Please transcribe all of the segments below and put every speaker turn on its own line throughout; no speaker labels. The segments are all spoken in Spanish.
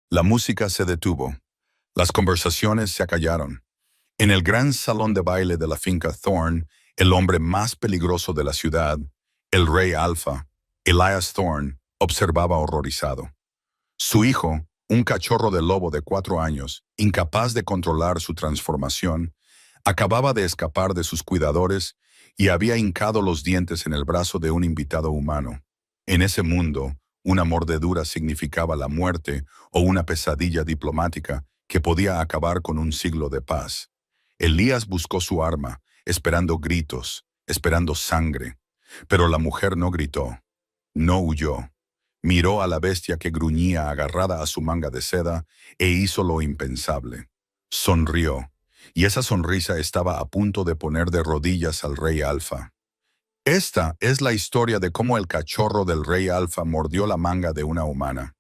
La música se detuvo. Las conversaciones se acallaron. En el gran salón de baile de la finca Thorne, el hombre más peligroso de la ciudad, el rey Alfa, Elias Thorne, observaba horrorizado. Su hijo, un cachorro de lobo de 4 años, incapaz de controlar su transformación, acababa de escapar de sus cuidadores y había hincado los dientes en el brazo de un invitado humano. En ese mundo, una mordedura significaba la muerte o una pesadilla diplomática que podía acabar con un siglo de paz. Elías buscó su arma, esperando gritos, esperando sangre. Pero la mujer no gritó, no huyó. Miró a la bestia que gruñía agarrada a su manga de seda e hizo lo impensable. Sonrió, y esa sonrisa estaba a punto de poner de rodillas al rey Alfa. Esta es la historia de cómo el cachorro del rey Alfa mordió la manga de una humana.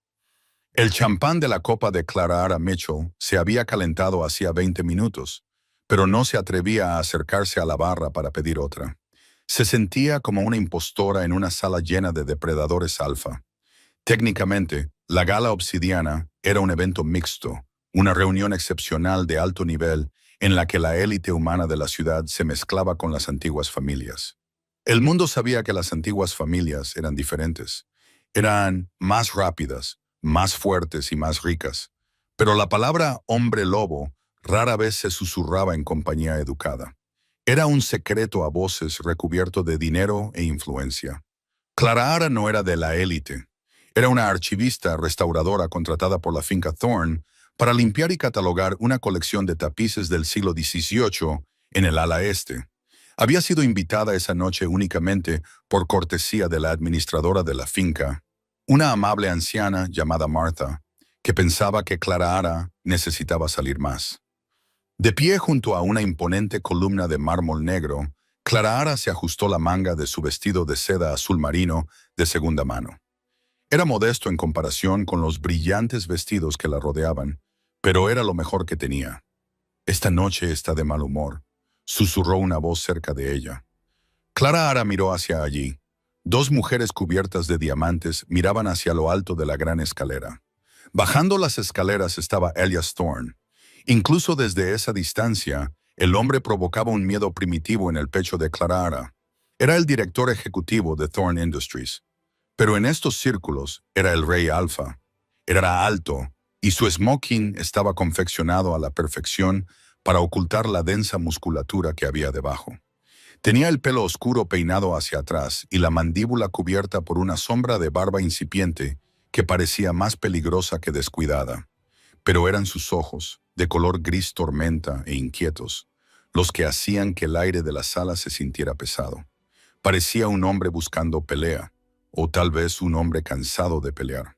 El champán de la copa de Clara Mitchell se había calentado hacía 20 minutos, pero no se atrevía a acercarse a la barra para pedir otra. Se sentía como una impostora en una sala llena de depredadores alfa. Técnicamente, la gala obsidiana era un evento mixto, una reunión excepcional de alto nivel en la que la élite humana de la ciudad se mezclaba con las antiguas familias. El mundo sabía que las antiguas familias eran diferentes. Eran más rápidas, más fuertes y más ricas. Pero la palabra hombre lobo rara vez se susurraba en compañía educada. Era un secreto a voces recubierto de dinero e influencia. Clara no era de la élite. Era una archivista restauradora contratada por la finca Thorne para limpiar y catalogar una colección de tapices del siglo XVIII en el ala este. Había sido invitada esa noche únicamente por cortesía de la administradora de la finca, una amable anciana llamada Martha, que pensaba que Clara necesitaba salir más. De pie junto a una imponente columna de mármol negro, Clara se ajustó la manga de su vestido de seda azul marino de segunda mano. Era modesto en comparación con los brillantes vestidos que la rodeaban, pero era lo mejor que tenía. «Esta noche está de mal humor», susurró una voz cerca de ella. Clara miró hacia allí. 2 mujeres cubiertas de diamantes miraban hacia lo alto de la gran escalera. Bajando las escaleras estaba Elias Thorne. Incluso desde esa distancia, el hombre provocaba un miedo primitivo en el pecho de Clara. Era el director ejecutivo de Thorne Industries. Pero en estos círculos era el rey Alfa. Era alto, y su smoking estaba confeccionado a la perfección para ocultar la densa musculatura que había debajo. Tenía el pelo oscuro peinado hacia atrás y la mandíbula cubierta por una sombra de barba incipiente que parecía más peligrosa que descuidada. Pero eran sus ojos, de color gris tormenta e inquietos, los que hacían que el aire de la sala se sintiera pesado. Parecía un hombre buscando pelea, o tal vez un hombre cansado de pelear.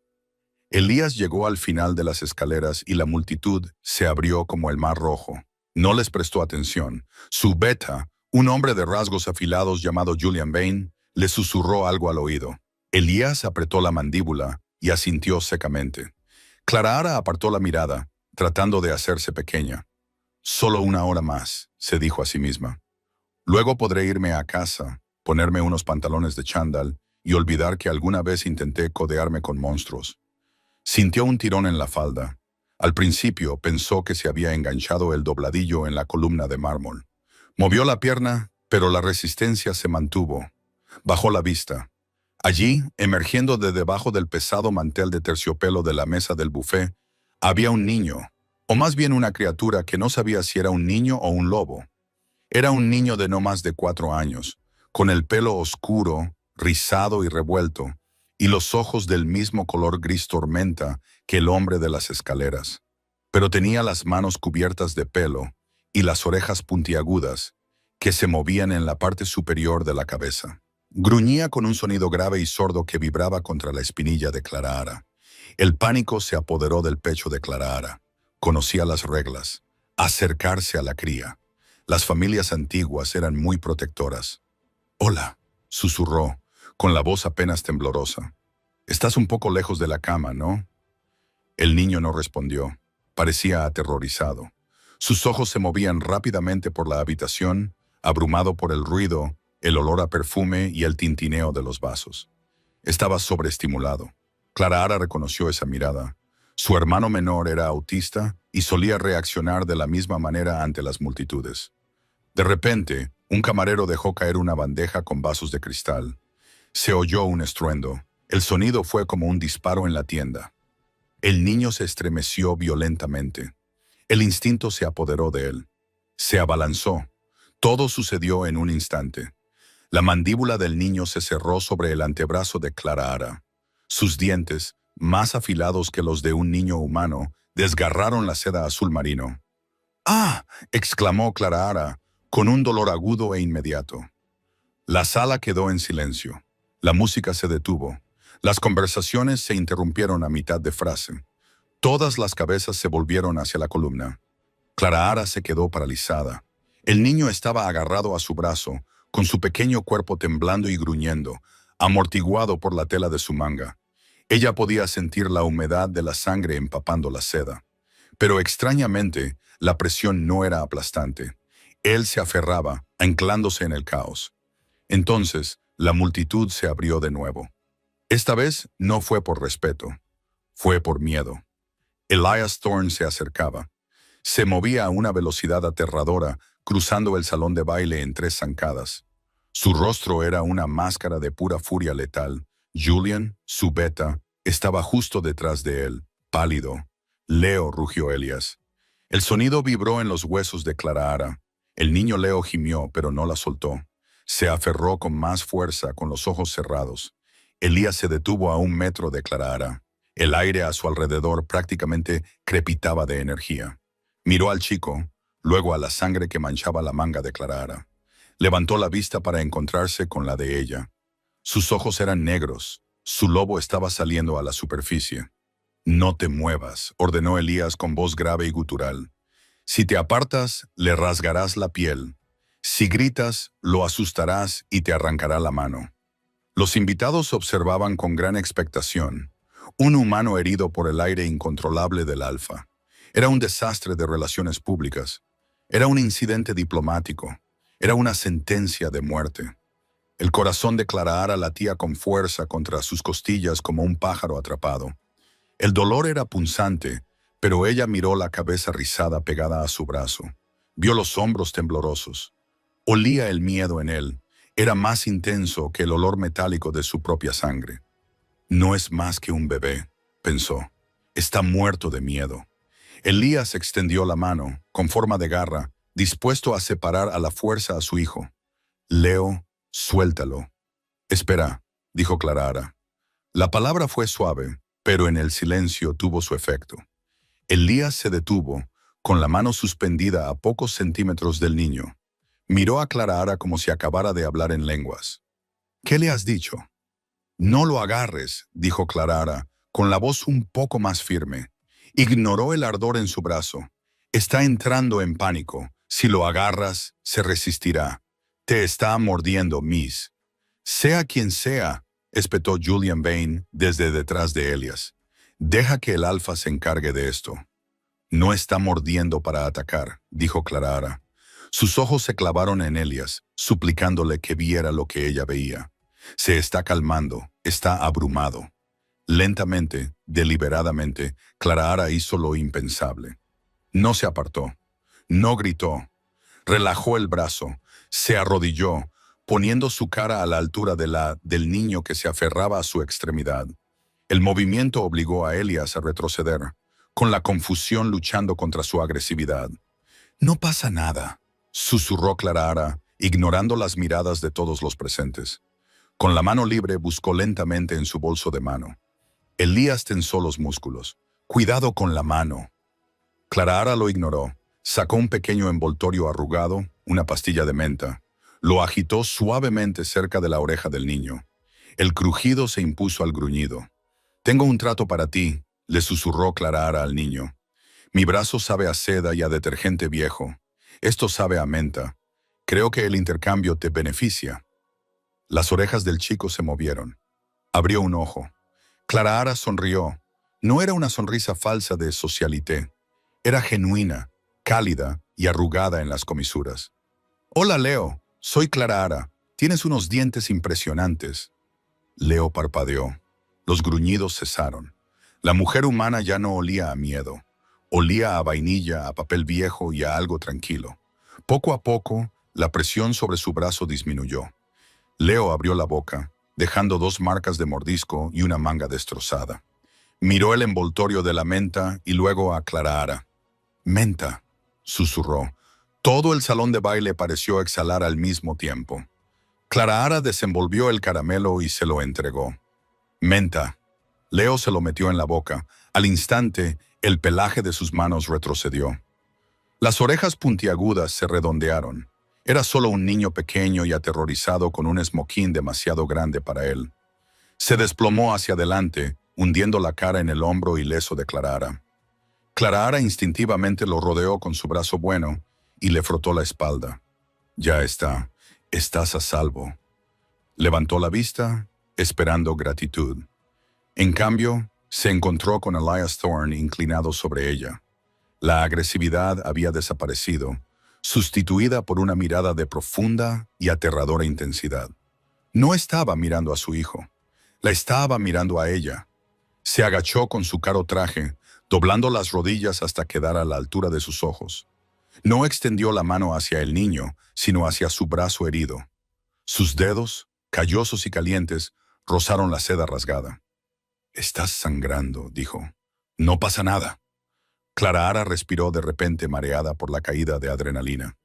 Elías llegó al final de las escaleras y la multitud se abrió como el mar rojo. No les prestó atención. Su beta, un hombre de rasgos afilados llamado Julian Bain, le susurró algo al oído. Elías apretó la mandíbula y asintió secamente. Clara apartó la mirada, tratando de hacerse pequeña. «Solo 1 hora más», se dijo a sí misma. «Luego podré irme a casa, ponerme unos pantalones de chándal y olvidar que alguna vez intenté codearme con monstruos». Sintió un tirón en la falda. Al principio pensó que se había enganchado el dobladillo en la columna de mármol. Movió la pierna, pero la resistencia se mantuvo. Bajó la vista. Allí, emergiendo de debajo del pesado mantel de terciopelo de la mesa del buffet, había un niño, o más bien una criatura que no sabía si era un niño o un lobo. Era un niño de no más de 4 años, con el pelo oscuro, rizado y revuelto, y los ojos del mismo color gris tormenta que el hombre de las escaleras. Pero tenía las manos cubiertas de pelo y las orejas puntiagudas, que se movían en la parte superior de la cabeza. Gruñía con un sonido grave y sordo que vibraba contra la espinilla de Clara. El pánico se apoderó del pecho de Clara. Conocía las reglas. Acercarse a la cría. Las familias antiguas eran muy protectoras. «Hola», susurró, con la voz apenas temblorosa. «Estás un poco lejos de la cama, ¿no?» El niño no respondió. Parecía aterrorizado. Sus ojos se movían rápidamente por la habitación, abrumado por el ruido, el olor a perfume y el tintineo de los vasos. Estaba sobreestimulado. Clara reconoció esa mirada. Su hermano menor era autista y solía reaccionar de la misma manera ante las multitudes. De repente, un camarero dejó caer una bandeja con vasos de cristal. Se oyó un estruendo. El sonido fue como un disparo en la tienda. El niño se estremeció violentamente. El instinto se apoderó de él. Se abalanzó. Todo sucedió en un instante. La mandíbula del niño se cerró sobre el antebrazo de Clara Ara. Sus dientes, más afilados que los de un niño humano, desgarraron la seda azul marino. ¡Ah!, exclamó Clara Ara, con un dolor agudo e inmediato. La sala quedó en silencio. La música se detuvo. Las conversaciones se interrumpieron a mitad de frase. Todas las cabezas se volvieron hacia la columna. Clara Ara se quedó paralizada. El niño estaba agarrado a su brazo, con su pequeño cuerpo temblando y gruñendo, amortiguado por la tela de su manga. Ella podía sentir la humedad de la sangre empapando la seda. Pero extrañamente, la presión no era aplastante. Él se aferraba, anclándose en el caos. Entonces, la multitud se abrió de nuevo. Esta vez no fue por respeto, fue por miedo. Elias Thorne se acercaba. Se movía a una velocidad aterradora, cruzando el salón de baile en 3 zancadas. Su rostro era una máscara de pura furia letal. Julian, su beta, estaba justo detrás de él, pálido. Leo, rugió Elias. El sonido vibró en los huesos de Clara Ara. El niño Leo gimió, pero no la soltó. Se aferró con más fuerza, con los ojos cerrados. Elías se detuvo a 1 metro de Clara Ara. El aire a su alrededor prácticamente crepitaba de energía. Miró al chico, luego a la sangre que manchaba la manga de Clara Ara. Levantó la vista para encontrarse con la de ella. Sus ojos eran negros. Su lobo estaba saliendo a la superficie. «No te muevas», ordenó Elías con voz grave y gutural. «Si te apartas, le rasgarás la piel. Si gritas, lo asustarás y te arrancará la mano». Los invitados observaban con gran expectación. Un humano herido por el aire incontrolable del alfa. Era un desastre de relaciones públicas. Era un incidente diplomático. Era una sentencia de muerte. El corazón de Clara Ara latía con fuerza contra sus costillas como un pájaro atrapado. El dolor era punzante, pero ella miró la cabeza rizada pegada a su brazo. Vio los hombros temblorosos. Olía el miedo en él. Era más intenso que el olor metálico de su propia sangre. «No es más que un bebé», pensó. «Está muerto de miedo». Elías extendió la mano, con forma de garra, dispuesto a separar a la fuerza a su hijo. «Leo, suéltalo». «Espera», dijo Clara Ara. La palabra fue suave, pero en el silencio tuvo su efecto. Elías se detuvo, con la mano suspendida a pocos centímetros del niño. Miró a Clara Ara como si acabara de hablar en lenguas. «¿Qué le has dicho?» «No lo agarres», dijo Clara Ara, con la voz un poco más firme. Ignoró el ardor en su brazo. «Está entrando en pánico. Si lo agarras, se resistirá. Te está mordiendo, Miss». «Sea quien sea», espetó Julian Vane desde detrás de Elias. «Deja que el alfa se encargue de esto». «No está mordiendo para atacar», dijo Clara Ara. Sus ojos se clavaron en Elias, suplicándole que viera lo que ella veía. Se está calmando, está abrumado. Lentamente, deliberadamente, Clara Ara hizo lo impensable. No se apartó, no gritó, relajó el brazo, se arrodilló, poniendo su cara a la altura del niño que se aferraba a su extremidad. El movimiento obligó a Elias a retroceder, con la confusión luchando contra su agresividad. «No pasa nada», susurró Clara Ara, ignorando las miradas de todos los presentes. Con la mano libre buscó lentamente en su bolso de mano. Elías tensó los músculos. «Cuidado con la mano». Clara Ara lo ignoró. Sacó un pequeño envoltorio arrugado, una pastilla de menta. Lo agitó suavemente cerca de la oreja del niño. El crujido se impuso al gruñido. «Tengo un trato para ti», le susurró Clara Ara al niño. «Mi brazo sabe a seda y a detergente viejo. Esto sabe a menta. Creo que el intercambio te beneficia». Las orejas del chico se movieron. Abrió un ojo. Clara Ara sonrió. No era una sonrisa falsa de socialité. Era genuina, cálida y arrugada en las comisuras. «Hola, Leo. Soy Clara Ara. Tienes unos dientes impresionantes». Leo parpadeó. Los gruñidos cesaron. La mujer humana ya no olía a miedo. Olía a vainilla, a papel viejo y a algo tranquilo. Poco a poco, la presión sobre su brazo disminuyó. Leo abrió la boca, dejando 2 marcas de mordisco y una manga destrozada. Miró el envoltorio de la menta y luego a Clara. «Menta», susurró. Todo el salón de baile pareció exhalar al mismo tiempo. Clara desenvolvió el caramelo y se lo entregó. «Menta». Leo se lo metió en la boca. Al instante, el pelaje de sus manos retrocedió. Las orejas puntiagudas se redondearon. Era solo un niño pequeño y aterrorizado con un esmoquín demasiado grande para él. Se desplomó hacia adelante, hundiendo la cara en el hombro ileso de Clara. Clara instintivamente lo rodeó con su brazo bueno y le frotó la espalda. «Ya está. Estás a salvo». Levantó la vista, esperando gratitud. En cambio, se encontró con Elias Thorne inclinado sobre ella. La agresividad había desaparecido, sustituida por una mirada de profunda y aterradora intensidad. No estaba mirando a su hijo, la estaba mirando a ella. Se agachó con su caro traje, doblando las rodillas hasta quedar a la altura de sus ojos. No extendió la mano hacia el niño, sino hacia su brazo herido. Sus dedos, callosos y calientes, rozaron la seda rasgada. «Estás sangrando», dijo. «No pasa nada». Clara respiró de repente mareada por la caída de adrenalina.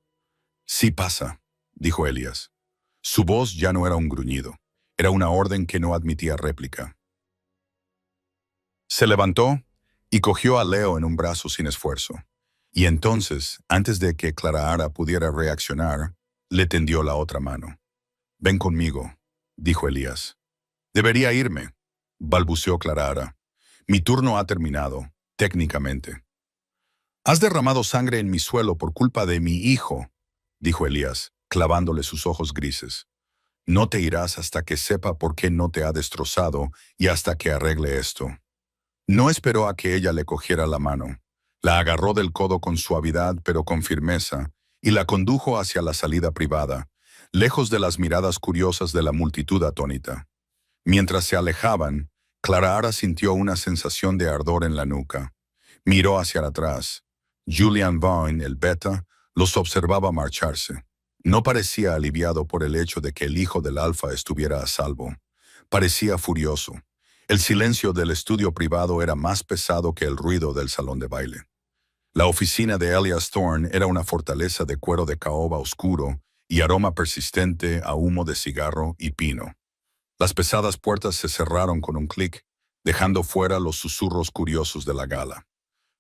«Sí pasa», dijo Elias. Su voz ya no era un gruñido, era una orden que no admitía réplica. Se levantó y cogió a Leo en un brazo sin esfuerzo. Y entonces, antes de que Clara pudiera reaccionar, le tendió la otra mano. «Ven conmigo», dijo Elias. «Debería irme», balbuceó Clara. «Mi turno ha terminado, técnicamente». «Has derramado sangre en mi suelo por culpa de mi hijo», dijo Elias, clavándole sus ojos grises. «No te irás hasta que sepa por qué no te ha destrozado y hasta que arregle esto». No esperó a que ella le cogiera la mano. La agarró del codo con suavidad pero con firmeza y la condujo hacia la salida privada, lejos de las miradas curiosas de la multitud atónita. Mientras se alejaban, Clara sintió una sensación de ardor en la nuca. Miró hacia atrás. Julian Vaughn, el beta, los observaba marcharse. No parecía aliviado por el hecho de que el hijo del alfa estuviera a salvo. Parecía furioso. El silencio del estudio privado era más pesado que el ruido del salón de baile. La oficina de Elias Thorne era una fortaleza de cuero de caoba oscuro y aroma persistente a humo de cigarro y pino. Las pesadas puertas se cerraron con un clic, dejando fuera los susurros curiosos de la gala.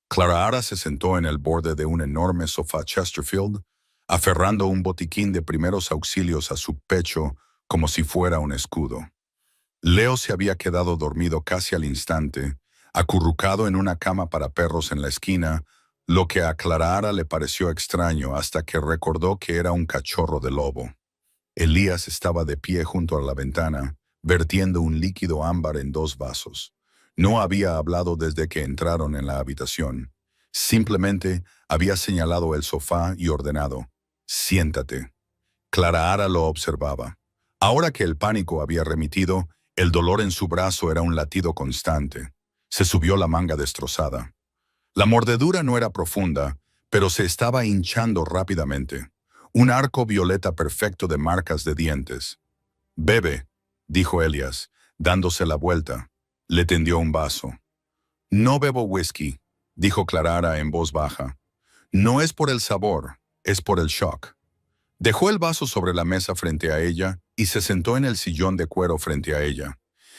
Clara se sentó en el borde de un enorme sofá Chesterfield, aferrando un botiquín de primeros auxilios a su pecho como si fuera un escudo. Leo se había quedado dormido casi al instante, acurrucado en una cama para perros en la esquina, lo que a Clara le pareció extraño hasta que recordó que era un cachorro de lobo. Elías estaba de pie junto a la ventana, vertiendo un líquido ámbar en 2 vasos. No había hablado desde que entraron en la habitación. Simplemente había señalado el sofá y ordenado: «Siéntate». Clara lo observaba. Ahora que el pánico había remitido, el dolor en su brazo era un latido constante. Se subió la manga destrozada. La mordedura no era profunda, pero se estaba hinchando rápidamente. Un arco violeta perfecto de marcas de dientes. «Bebe», dijo Elias, dándose la vuelta. Le tendió un vaso. «No bebo whisky», dijo Clara en voz baja. «No es por el sabor, es por el shock». Dejó el vaso sobre la mesa frente a ella y se sentó en el sillón de cuero frente a ella.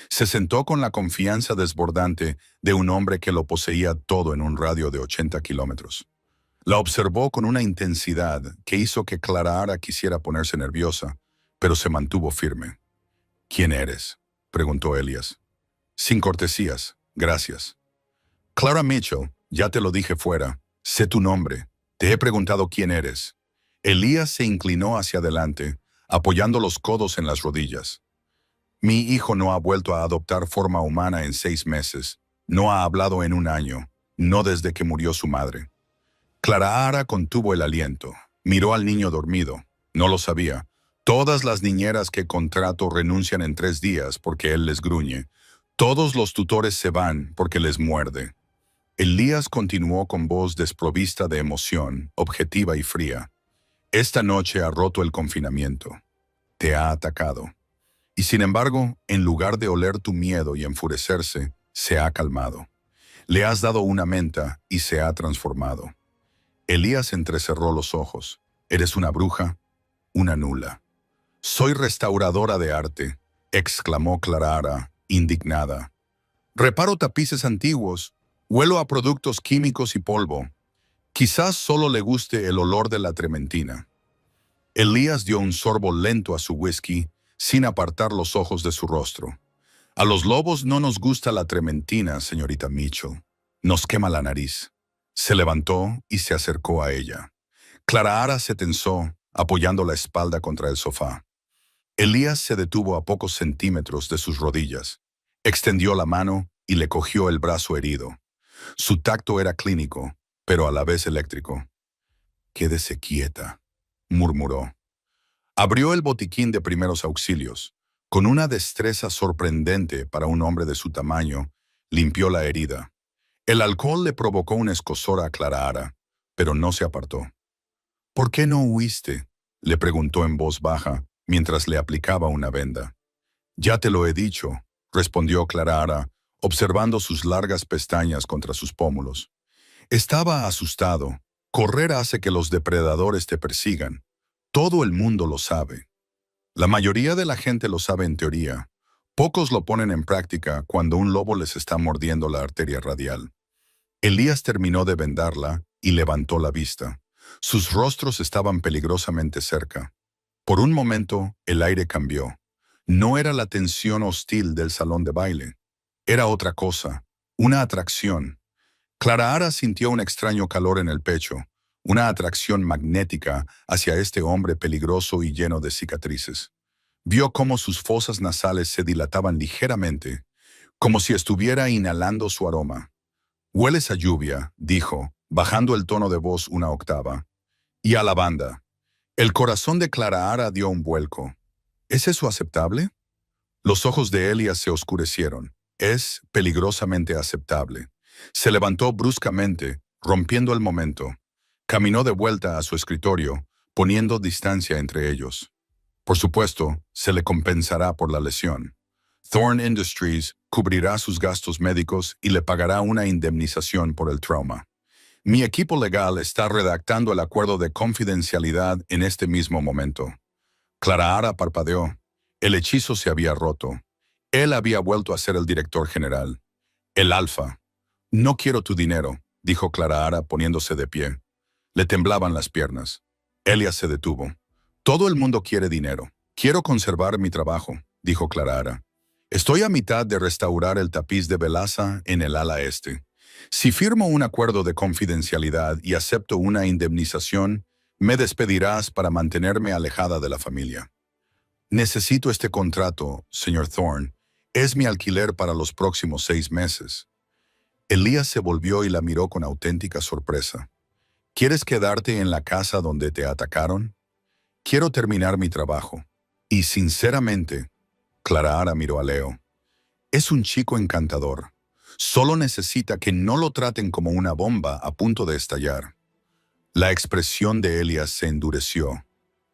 Se sentó con la confianza desbordante de un hombre que lo poseía todo en un radio de 80 kilómetros. La observó con una intensidad que hizo que Clara quisiera ponerse nerviosa, pero se mantuvo firme. «¿Quién eres?», preguntó Elias. «Sin cortesías, gracias». «Clara Mitchell, ya te lo dije fuera. Sé tu nombre. Te he preguntado quién eres». Elías se inclinó hacia adelante, apoyando los codos en las rodillas. «Mi hijo no ha vuelto a adoptar forma humana en 6 meses. No ha hablado en 1 año, no desde que murió su madre». Clara contuvo el aliento. Miró al niño dormido. No lo sabía. Todas las niñeras que contrato renuncian en 3 días porque él les gruñe. Todos los tutores se van porque les muerde. Elías continuó con voz desprovista de emoción, objetiva y fría. Esta noche ha roto el confinamiento. Te ha atacado. Y sin embargo, en lugar de oler tu miedo y enfurecerse, se ha calmado. Le has dado una menta y se ha transformado. Elías entrecerró los ojos. Eres una bruja, una nula. Soy restauradora de arte, exclamó Clara, indignada. Reparo tapices antiguos, huelo a productos químicos y polvo. Quizás solo le guste el olor de la trementina. Elías dio un sorbo lento a su whisky, sin apartar los ojos de su rostro. A los lobos no nos gusta la trementina, señorita Mitchell. Nos quema la nariz. Se levantó y se acercó a ella. Clara se tensó, apoyando la espalda contra el sofá. Elías se detuvo a pocos centímetros de sus rodillas. Extendió la mano y le cogió el brazo herido. Su tacto era clínico, pero a la vez eléctrico. «Quédese quieta», murmuró. Abrió el botiquín de primeros auxilios. Con una destreza sorprendente para un hombre de su tamaño, limpió la herida. El alcohol le provocó un escozor a Clara, pero no se apartó. «¿Por qué no huiste?», le preguntó en voz baja, mientras le aplicaba una venda. «Ya te lo he dicho», respondió Clara, observando sus largas pestañas contra sus pómulos. «Estaba asustado. Correr hace que los depredadores te persigan. Todo el mundo lo sabe. La mayoría de la gente lo sabe en teoría. Pocos lo ponen en práctica cuando un lobo les está mordiendo la arteria radial». Elías terminó de vendarla y levantó la vista. Sus rostros estaban peligrosamente cerca. Por un momento, el aire cambió. No era la tensión hostil del salón de baile. Era otra cosa, una atracción. Clara sintió un extraño calor en el pecho, una atracción magnética hacia este hombre peligroso y lleno de cicatrices. Vio cómo sus fosas nasales se dilataban ligeramente, como si estuviera inhalando su aroma. «Hueles a lluvia», dijo, bajando el tono de voz una octava. «Y a lavanda». El corazón de Clara dio un vuelco. ¿Es eso aceptable? Los ojos de Elías se oscurecieron. Es peligrosamente aceptable. Se levantó bruscamente, rompiendo el momento. Caminó de vuelta a su escritorio, poniendo distancia entre ellos. Por supuesto, se le compensará por la lesión. Thorne Industries cubrirá sus gastos médicos y le pagará una indemnización por el trauma. Mi equipo legal está redactando el acuerdo de confidencialidad en este mismo momento. Clara parpadeó. El hechizo se había roto. Él había vuelto a ser el director general. El alfa. «No quiero tu dinero», dijo Clara poniéndose de pie. Le temblaban las piernas. Elías se detuvo. «Todo el mundo quiere dinero. Quiero conservar mi trabajo», dijo Clara. «Estoy a mitad de restaurar el tapiz de Velaza en el ala este. Si firmo un acuerdo de confidencialidad y acepto una indemnización, me despedirás para mantenerme alejada de la familia. Necesito este contrato, señor Thorne. Es mi alquiler para los próximos 6 meses». Elías se volvió y la miró con auténtica sorpresa. «¿Quieres quedarte en la casa donde te atacaron?» «Quiero terminar mi trabajo». Y sinceramente, Clara miró a Leo. «Es un chico encantador. Solo necesita que no lo traten como una bomba a punto de estallar». La expresión de Elías se endureció.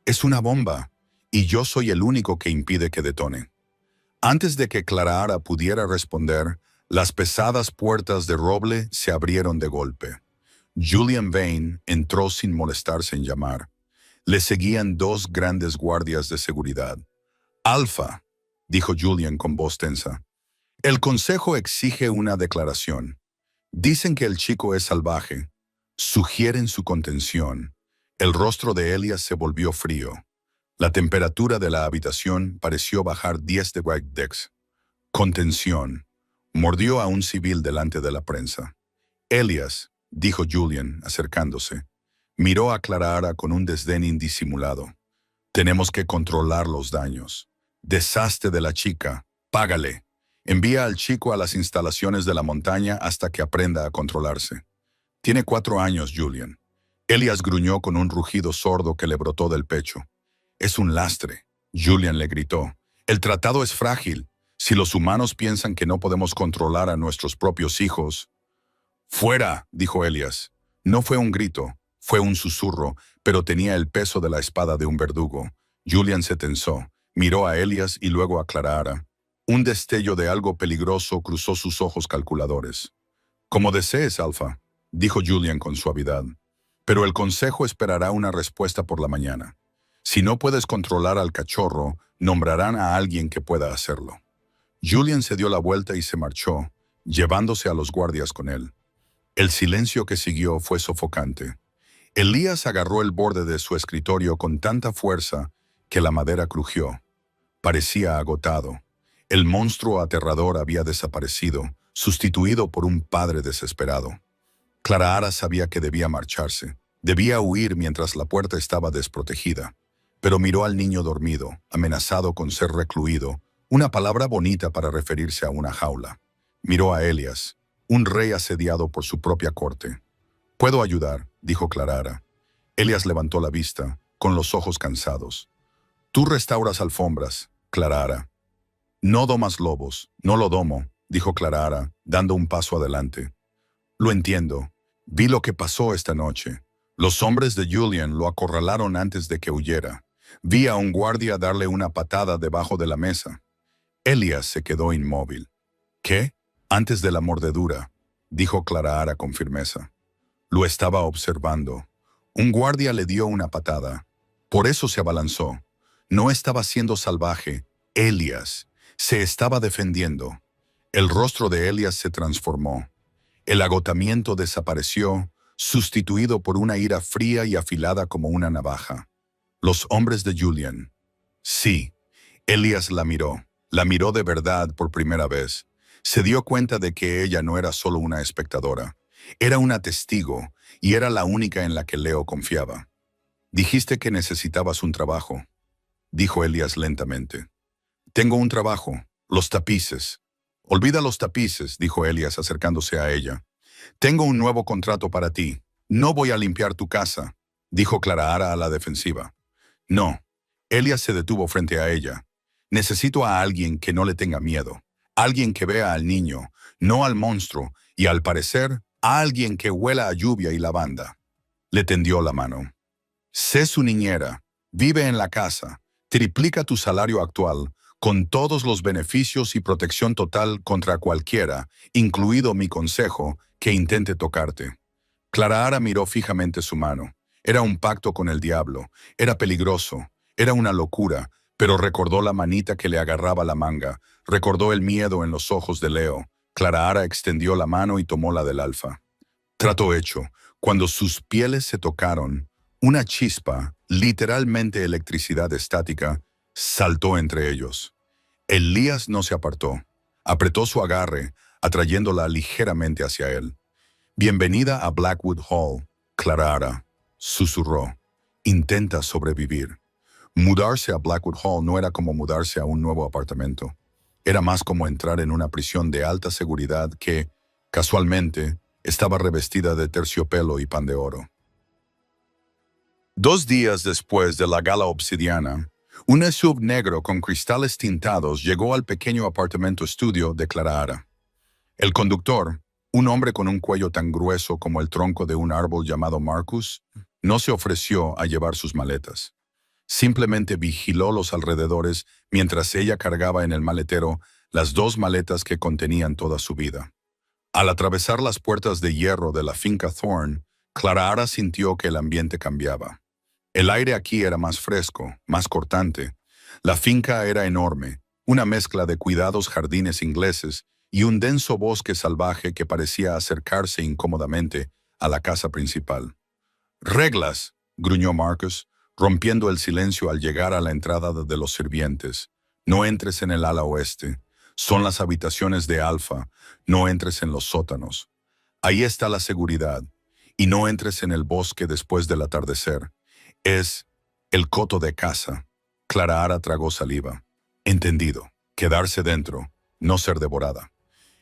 «Es una bomba, y yo soy el único que impide que detone». Antes de que Clara pudiera responder, las pesadas puertas de roble se abrieron de golpe. Julian Vane entró sin molestarse en llamar. Le seguían 2 grandes guardias de seguridad. «Alfa», dijo Julian con voz tensa. «El consejo exige una declaración. Dicen que el chico es salvaje. Sugieren su contención». El rostro de Elías se volvió frío. La temperatura de la habitación pareció bajar 10 de Dex. «Contención». Mordió a un civil delante de la prensa. «Elías», dijo Julian, acercándose. Miró a Clara con un desdén indisimulado. «Tenemos que controlar los daños. Deshazte de la chica. Págale. Envía al chico a las instalaciones de la montaña hasta que aprenda a controlarse». «Tiene 4 años, Julian». Elías gruñó con un rugido sordo que le brotó del pecho. «Es un lastre», Julian le gritó. «El tratado es frágil. Si los humanos piensan que no podemos controlar a nuestros propios hijos... ¡Fuera!, dijo Elias. No fue un grito, fue un susurro, pero tenía el peso de la espada de un verdugo. Julian se tensó, miró a Elias y luego a Clara. Un destello de algo peligroso cruzó sus ojos calculadores. «Como desees, Alfa», dijo Julian con suavidad. «Pero el consejo esperará una respuesta por la mañana. Si no puedes controlar al cachorro, nombrarán a alguien que pueda hacerlo». Julian se dio la vuelta y se marchó, llevándose a los guardias con él. El silencio que siguió fue sofocante. Elías agarró el borde de su escritorio con tanta fuerza que la madera crujió. Parecía agotado. El monstruo aterrador había desaparecido, sustituido por un padre desesperado. Clara sabía que debía marcharse. Debía huir mientras la puerta estaba desprotegida. Pero miró al niño dormido, amenazado con ser recluido, una palabra bonita para referirse a una jaula. Miró a Elias, un rey asediado por su propia corte. «Puedo ayudar», dijo Clara. Elias levantó la vista, con los ojos cansados. «Tú restauras alfombras, Clara». «No domas lobos, no lo domo», dijo Clara, dando un paso adelante. «Lo entiendo. Vi lo que pasó esta noche. Los hombres de Julian lo acorralaron antes de que huyera. Vi a un guardia darle una patada debajo de la mesa». Elias se quedó inmóvil. «¿Qué? Antes de la mordedura», dijo Clara con firmeza. Lo estaba observando. Un guardia le dio una patada. Por eso se abalanzó. No estaba siendo salvaje. Elias se estaba defendiendo. El rostro de Elias se transformó. El agotamiento desapareció, sustituido por una ira fría y afilada como una navaja. Los hombres de Julian. Sí. Elias la miró de verdad por primera vez. Se dio cuenta de que ella no era solo una espectadora. Era una testigo, y era la única en la que Leo confiaba. «Dijiste que necesitabas un trabajo», dijo Elias lentamente. «Tengo un trabajo, los tapices». «Olvida los tapices», dijo Elias acercándose a ella. «Tengo un nuevo contrato para ti. No voy a limpiar tu casa», dijo Clara a la defensiva. «No». Elias se detuvo frente a ella. «Necesito a alguien que no le tenga miedo. Alguien que vea al niño, no al monstruo, y al parecer, a alguien que huela a lluvia y lavanda». Le tendió la mano. «Sé su niñera, vive en la casa, triplica tu salario actual, con todos los beneficios y protección total contra cualquiera, incluido mi consejo, que intente tocarte». Clara miró fijamente su mano. Era un pacto con el diablo, era peligroso, era una locura, pero recordó la manita que le agarraba la manga, recordó el miedo en los ojos de Leo. Clara extendió la mano y tomó la del Alfa. Trato hecho. Cuando sus pieles se tocaron, una chispa, literalmente electricidad estática, saltó entre ellos. Elías no se apartó. Apretó su agarre, atrayéndola ligeramente hacia él. «Bienvenida a Blackwood Hall, Clara», susurró. «Intenta sobrevivir». Mudarse a Blackwood Hall no era como mudarse a un nuevo apartamento. Era más como entrar en una prisión de alta seguridad que, casualmente, estaba revestida de terciopelo y pan de oro. 2 días después de la gala obsidiana, un SUV negro con cristales tintados llegó al pequeño apartamento estudio de Clara. El conductor, un hombre con un cuello tan grueso como el tronco de un árbol llamado Marcus, no se ofreció a llevar sus maletas. Simplemente vigiló los alrededores mientras ella cargaba en el maletero las 2 maletas que contenían toda su vida. Al atravesar las puertas de hierro de la finca Thorn, Clara sintió que el ambiente cambiaba. El aire aquí era más fresco, más cortante. La finca era enorme, una mezcla de cuidados jardines ingleses y un denso bosque salvaje que parecía acercarse incómodamente a la casa principal. «¡Reglas!», gruñó Marcus, rompiendo el silencio al llegar a la entrada de los sirvientes. «No entres en el ala oeste. Son las habitaciones de Alfa. No entres en los sótanos. Ahí está la seguridad. Y no entres en el bosque después del atardecer. Es el coto de casa». Clara tragó saliva. «Entendido. Quedarse dentro. No ser devorada».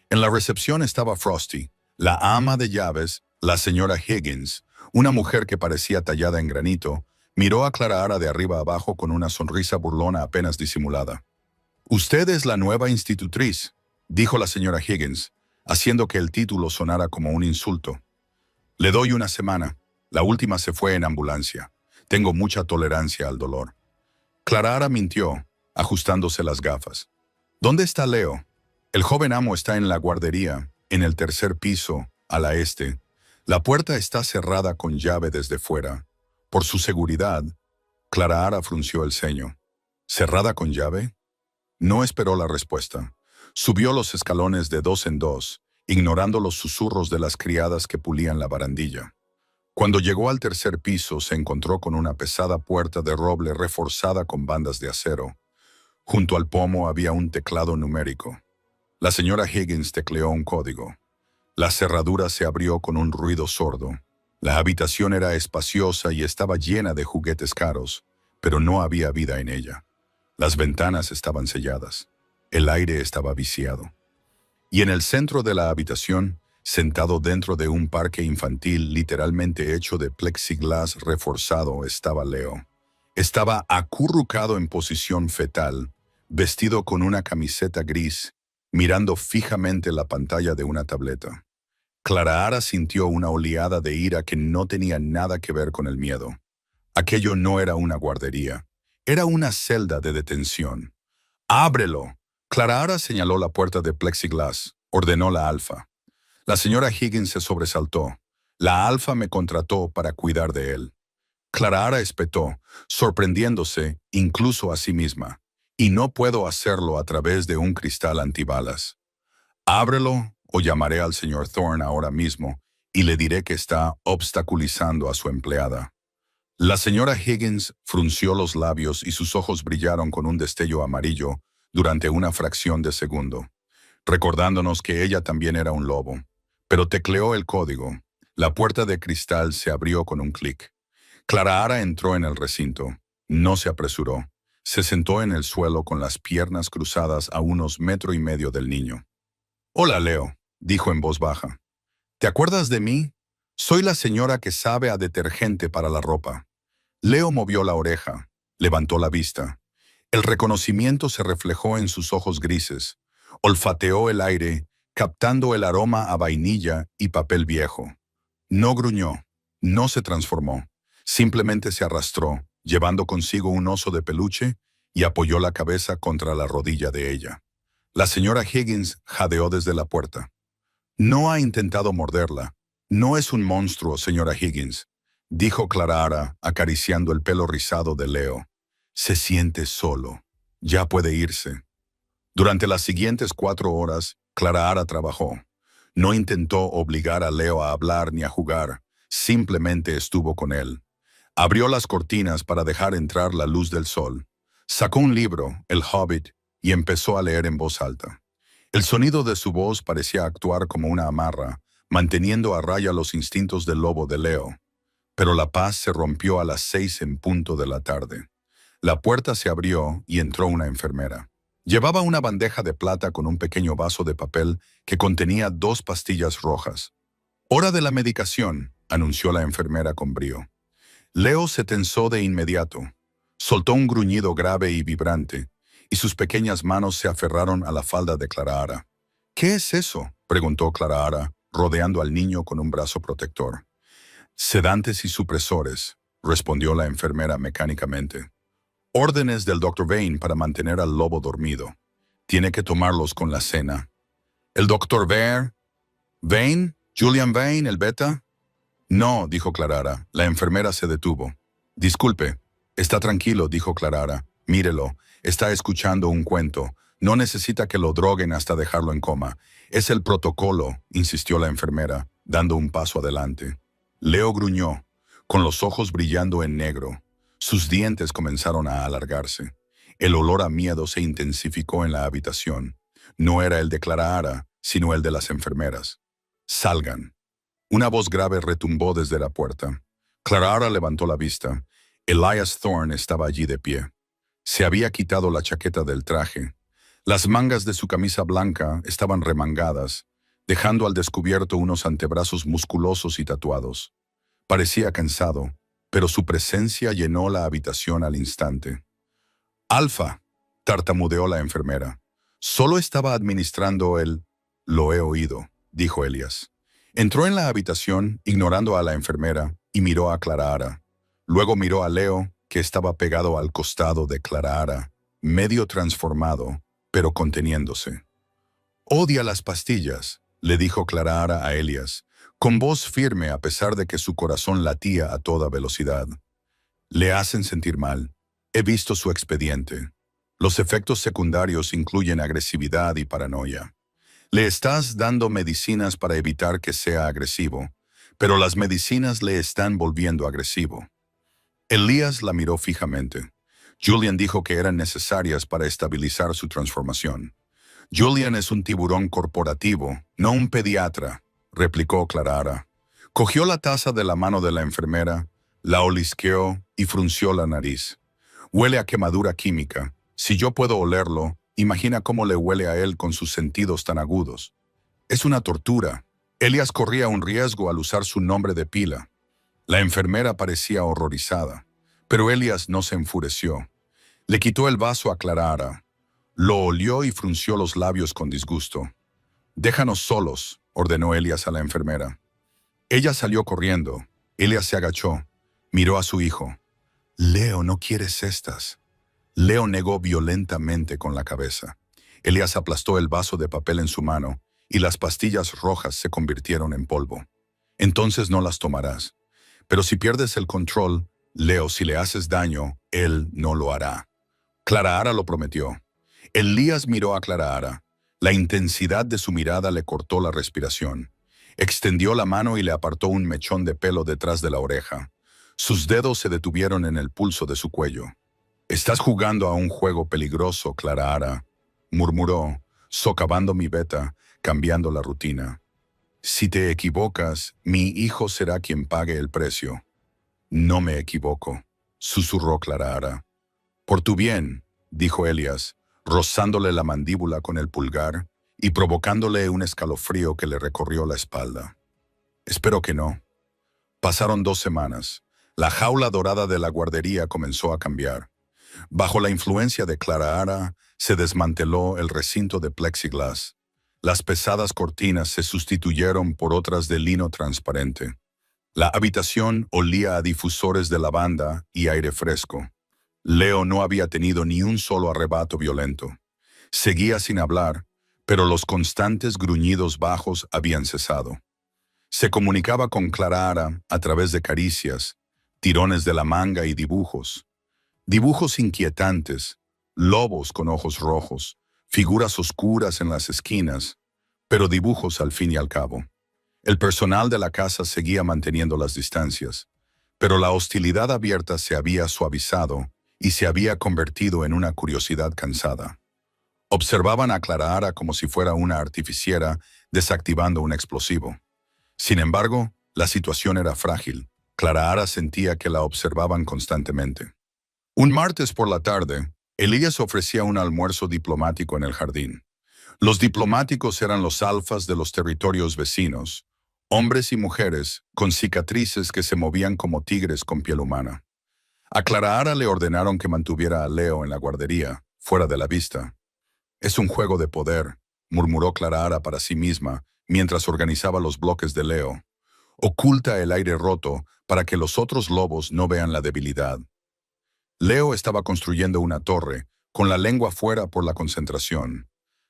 En la recepción estaba Frosty, la ama de llaves, la señora Higgins, una mujer que parecía tallada en granito. Miró a Clara de arriba abajo con una sonrisa burlona apenas disimulada. Usted es la nueva institutriz, dijo la señora Higgins, haciendo que el título sonara como un insulto. Le doy una semana. La última se fue en ambulancia. Tengo mucha tolerancia al dolor. Clara mintió, ajustándose las gafas. ¿Dónde está Leo? El joven amo está en la guardería, en el tercer piso, a la este. La puerta está cerrada con llave desde fuera. Por su seguridad, Clara frunció el ceño. ¿Cerrada con llave? No esperó la respuesta. Subió los escalones de dos en dos, ignorando los susurros de las criadas que pulían la barandilla. Cuando llegó al tercer piso, se encontró con una pesada puerta de roble reforzada con bandas de acero. Junto al pomo había un teclado numérico. La señora Higgins tecleó un código. La cerradura se abrió con un ruido sordo. La habitación era espaciosa y estaba llena de juguetes caros, pero no había vida en ella. Las ventanas estaban selladas. El aire estaba viciado. Y en el centro de la habitación, sentado dentro de un parque infantil literalmente hecho de plexiglas reforzado, estaba Leo. Estaba acurrucado en posición fetal, vestido con una camiseta gris, mirando fijamente la pantalla de una tableta. Clara sintió una oleada de ira que no tenía nada que ver con el miedo. Aquello no era una guardería, era una celda de detención. ¡Ábrelo! Clara señaló la puerta de plexiglas, ordenó la Alfa. La señora Higgins se sobresaltó. La Alfa me contrató para cuidar de él. Clara espetó, sorprendiéndose incluso a sí misma. Y no puedo hacerlo a través de un cristal antibalas. Ábrelo o llamaré al señor Thorne ahora mismo y le diré que está obstaculizando a su empleada. La señora Higgins frunció los labios y sus ojos brillaron con un destello amarillo durante una fracción de segundo, recordándonos que ella también era un lobo. Pero tecleó el código. La puerta de cristal se abrió con un clic. Clara entró en el recinto. No se apresuró. Se sentó en el suelo con las piernas cruzadas a unos 1,5 metros del niño. «Hola, Leo», dijo en voz baja. «¿Te acuerdas de mí? Soy la señora que sabe a detergente para la ropa». Leo movió la oreja, levantó la vista. El reconocimiento se reflejó en sus ojos grises. Olfateó el aire, captando el aroma a vainilla y papel viejo. No gruñó, no se transformó. Simplemente se arrastró, llevando consigo un oso de peluche, y apoyó la cabeza contra la rodilla de ella. La señora Higgins jadeó desde la puerta. «No ha intentado morderla. No es un monstruo, señora Higgins», dijo Clara, acariciando el pelo rizado de Leo. «Se siente solo. Ya puede irse». Durante las siguientes 4 horas, Clara trabajó. No intentó obligar a Leo a hablar ni a jugar. Simplemente estuvo con él. Abrió las cortinas para dejar entrar la luz del sol. Sacó un libro, El Hobbit, y empezó a leer en voz alta. El sonido de su voz parecía actuar como una amarra, manteniendo a raya los instintos del lobo de Leo. Pero la paz se rompió a las 6 en punto de la tarde. La puerta se abrió y entró una enfermera. Llevaba una bandeja de plata con un pequeño vaso de papel que contenía 2 pastillas rojas. «Hora de la medicación», anunció la enfermera con brío. Leo se tensó de inmediato. Soltó un gruñido grave y vibrante, y sus pequeñas manos se aferraron a la falda de Clara. «¿Qué es eso?», preguntó Clara, rodeando al niño con un brazo protector. «Sedantes y supresores», respondió la enfermera mecánicamente. «Órdenes del Dr. Vane para mantener al lobo dormido. Tiene que tomarlos con la cena». «¿El Dr. Vane? ¿Julian Vane, el beta?» «No», dijo Clara. La enfermera se detuvo. «Disculpe». «Está tranquilo», dijo Clara. «Mírelo. Está escuchando un cuento. No necesita que lo droguen hasta dejarlo en coma. Es el protocolo», insistió la enfermera, dando un paso adelante. Leo gruñó, con los ojos brillando en negro. Sus dientes comenzaron a alargarse. El olor a miedo se intensificó en la habitación. No era el de Clara, sino el de las enfermeras. «Salgan». Una voz grave retumbó desde la puerta. Clara levantó la vista. Elias Thorne estaba allí de pie. Se había quitado la chaqueta del traje. Las mangas de su camisa blanca estaban remangadas, dejando al descubierto unos antebrazos musculosos y tatuados. Parecía cansado, pero su presencia llenó la habitación al instante. «Alfa», tartamudeó la enfermera. Solo estaba administrando el... Lo he oído, dijo Elias. Entró en la habitación, ignorando a la enfermera, y miró a Clara. Luego miró a Leo, que estaba pegado al costado de Clara, medio transformado, pero conteniéndose. Odia las pastillas, le dijo Clara a Elias, con voz firme a pesar de que su corazón latía a toda velocidad. Le hacen sentir mal. He visto su expediente. Los efectos secundarios incluyen agresividad y paranoia. Le estás dando medicinas para evitar que sea agresivo, pero las medicinas le están volviendo agresivo. Elías la miró fijamente. Julian dijo que eran necesarias para estabilizar su transformación. Julian es un tiburón corporativo, no un pediatra, replicó Clara. Cogió la taza de la mano de la enfermera, la olisqueó y frunció la nariz. Huele a quemadura química. Si yo puedo olerlo, imagina cómo le huele a él con sus sentidos tan agudos. Es una tortura. Elias corría un riesgo al usar su nombre de pila. La enfermera parecía horrorizada, pero Elias no se enfureció. Le quitó el vaso a Clara. Lo olió y frunció los labios con disgusto. «Déjanos solos», ordenó Elias a la enfermera. Ella salió corriendo. Elias se agachó. Miró a su hijo. «Leo, no quieres estas». Leo negó violentamente con la cabeza. Elias aplastó el vaso de papel en su mano y las pastillas rojas se convirtieron en polvo. «Entonces no las tomarás. Pero si pierdes el control, Leo, si le haces daño, él no lo hará». Clara lo prometió. Elías miró a Clara. La intensidad de su mirada le cortó la respiración. Extendió la mano y le apartó un mechón de pelo detrás de la oreja. Sus dedos se detuvieron en el pulso de su cuello. «Estás jugando a un juego peligroso, Clara», murmuró, socavando mi beta, cambiando la rutina. «Si te equivocas, mi hijo será quien pague el precio». «No me equivoco», susurró Clara. «Por tu bien», dijo Elias, rozándole la mandíbula con el pulgar y provocándole un escalofrío que le recorrió la espalda. «Espero que no». Pasaron 2 semanas. La jaula dorada de la guardería comenzó a cambiar. Bajo la influencia de Clara, se desmanteló el recinto de plexiglas. Las pesadas cortinas se sustituyeron por otras de lino transparente. La habitación olía a difusores de lavanda y aire fresco. Leo no había tenido ni un solo arrebato violento. Seguía sin hablar, pero los constantes gruñidos bajos habían cesado. Se comunicaba con Clara a través de caricias, tirones de la manga y dibujos. Dibujos inquietantes, lobos con ojos rojos, figuras oscuras en las esquinas, pero dibujos al fin y al cabo. El personal de la casa seguía manteniendo las distancias, pero la hostilidad abierta se había suavizado y se había convertido en una curiosidad cansada. Observaban a Clara como si fuera una artificiera desactivando un explosivo. Sin embargo, la situación era frágil. Clara sentía que la observaban constantemente. Un martes por la tarde, Elías ofrecía un almuerzo diplomático en el jardín. Los diplomáticos eran los alfas de los territorios vecinos, hombres y mujeres con cicatrices que se movían como tigres con piel humana. A Clara le ordenaron que mantuviera a Leo en la guardería, fuera de la vista. «Es un juego de poder», murmuró Clara para sí misma mientras organizaba los bloques de Leo. «Oculta el aire roto para que los otros lobos no vean la debilidad». Leo estaba construyendo una torre, con la lengua fuera por la concentración.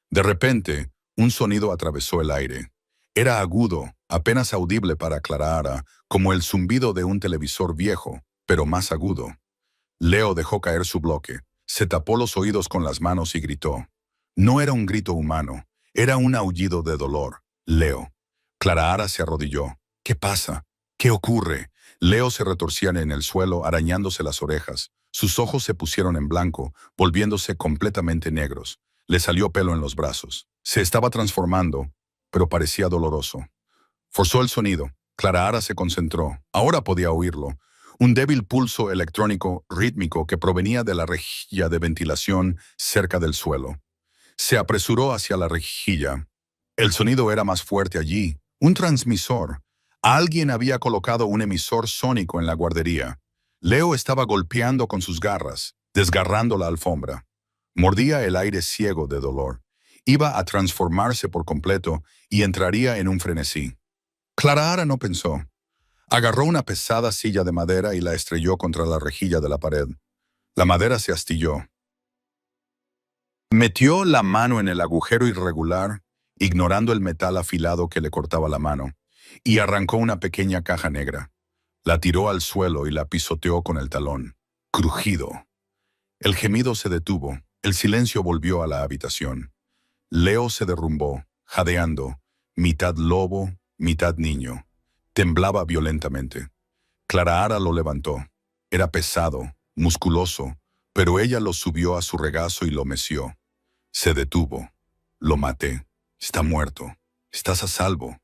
De repente, un sonido atravesó el aire. Era agudo, apenas audible para Clara, como el zumbido de un televisor viejo, pero más agudo. Leo dejó caer su bloque, se tapó los oídos con las manos y gritó. No era un grito humano, era un aullido de dolor. «Leo». Clara se arrodilló. «¿Qué pasa? ¿Qué ocurre?» Leo se retorcía en el suelo, arañándose las orejas. Sus ojos se pusieron en blanco, volviéndose completamente negros. Le salió pelo en los brazos. Se estaba transformando, pero parecía doloroso. Forzó el sonido. Clara se concentró. Ahora podía oírlo. Un débil pulso electrónico rítmico que provenía de la rejilla de ventilación cerca del suelo. Se apresuró hacia la rejilla. El sonido era más fuerte allí. Un transmisor. Alguien había colocado un emisor sónico en la guardería. Leo estaba golpeando con sus garras, desgarrando la alfombra. Mordía el aire ciego de dolor. Iba a transformarse por completo y entraría en un frenesí. Clara no pensó. Agarró una pesada silla de madera y la estrelló contra la rejilla de la pared. La madera se astilló. Metió la mano en el agujero irregular, ignorando el metal afilado que le cortaba la mano, y arrancó una pequeña caja negra. La tiró al suelo y la pisoteó con el talón. Crujido. El gemido se detuvo. El silencio volvió a la habitación. Leo se derrumbó, jadeando, mitad lobo, mitad niño. Temblaba violentamente. Clara lo levantó. Era pesado, musculoso, pero ella lo subió a su regazo y lo meció. Se detuvo. Lo maté. Está muerto. Estás a salvo.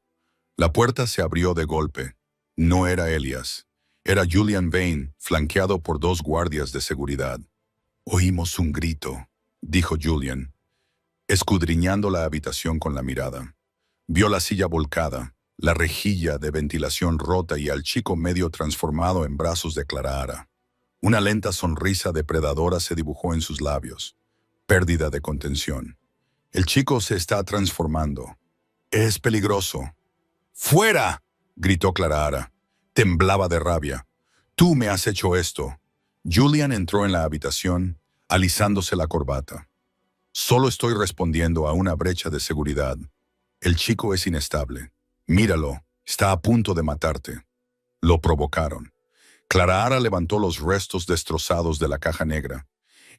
La puerta se abrió de golpe. No era Elias. Era Julian Vane, flanqueado por 2 guardias de seguridad. Oímos un grito, dijo Julian, escudriñando la habitación con la mirada. Vio la silla volcada, la rejilla de ventilación rota y al chico medio transformado en brazos de Clara. Una lenta sonrisa depredadora se dibujó en sus labios. Pérdida de contención. El chico se está transformando. Es peligroso. ¡Fuera!, gritó Clara. Temblaba de rabia. Tú me has hecho esto. Julian entró en la habitación, alisándose la corbata. Solo estoy respondiendo a una brecha de seguridad. El chico es inestable. Míralo, está a punto de matarte. Lo provocaron. Clara levantó los restos destrozados de la caja negra.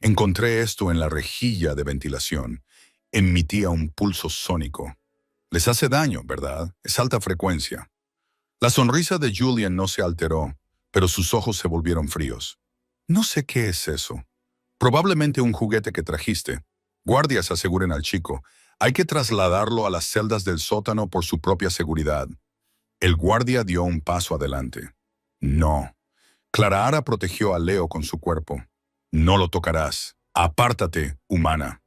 Encontré esto en la rejilla de ventilación. Emitía un pulso sónico. Les hace daño, ¿verdad? Es alta frecuencia. La sonrisa de Julian no se alteró, pero sus ojos se volvieron fríos. No sé qué es eso. Probablemente un juguete que trajiste. Guardias aseguren al chico. Hay que trasladarlo a las celdas del sótano por su propia seguridad. El guardia dio un paso adelante. No. Clara protegió a Leo con su cuerpo. No lo tocarás. Apártate, humana.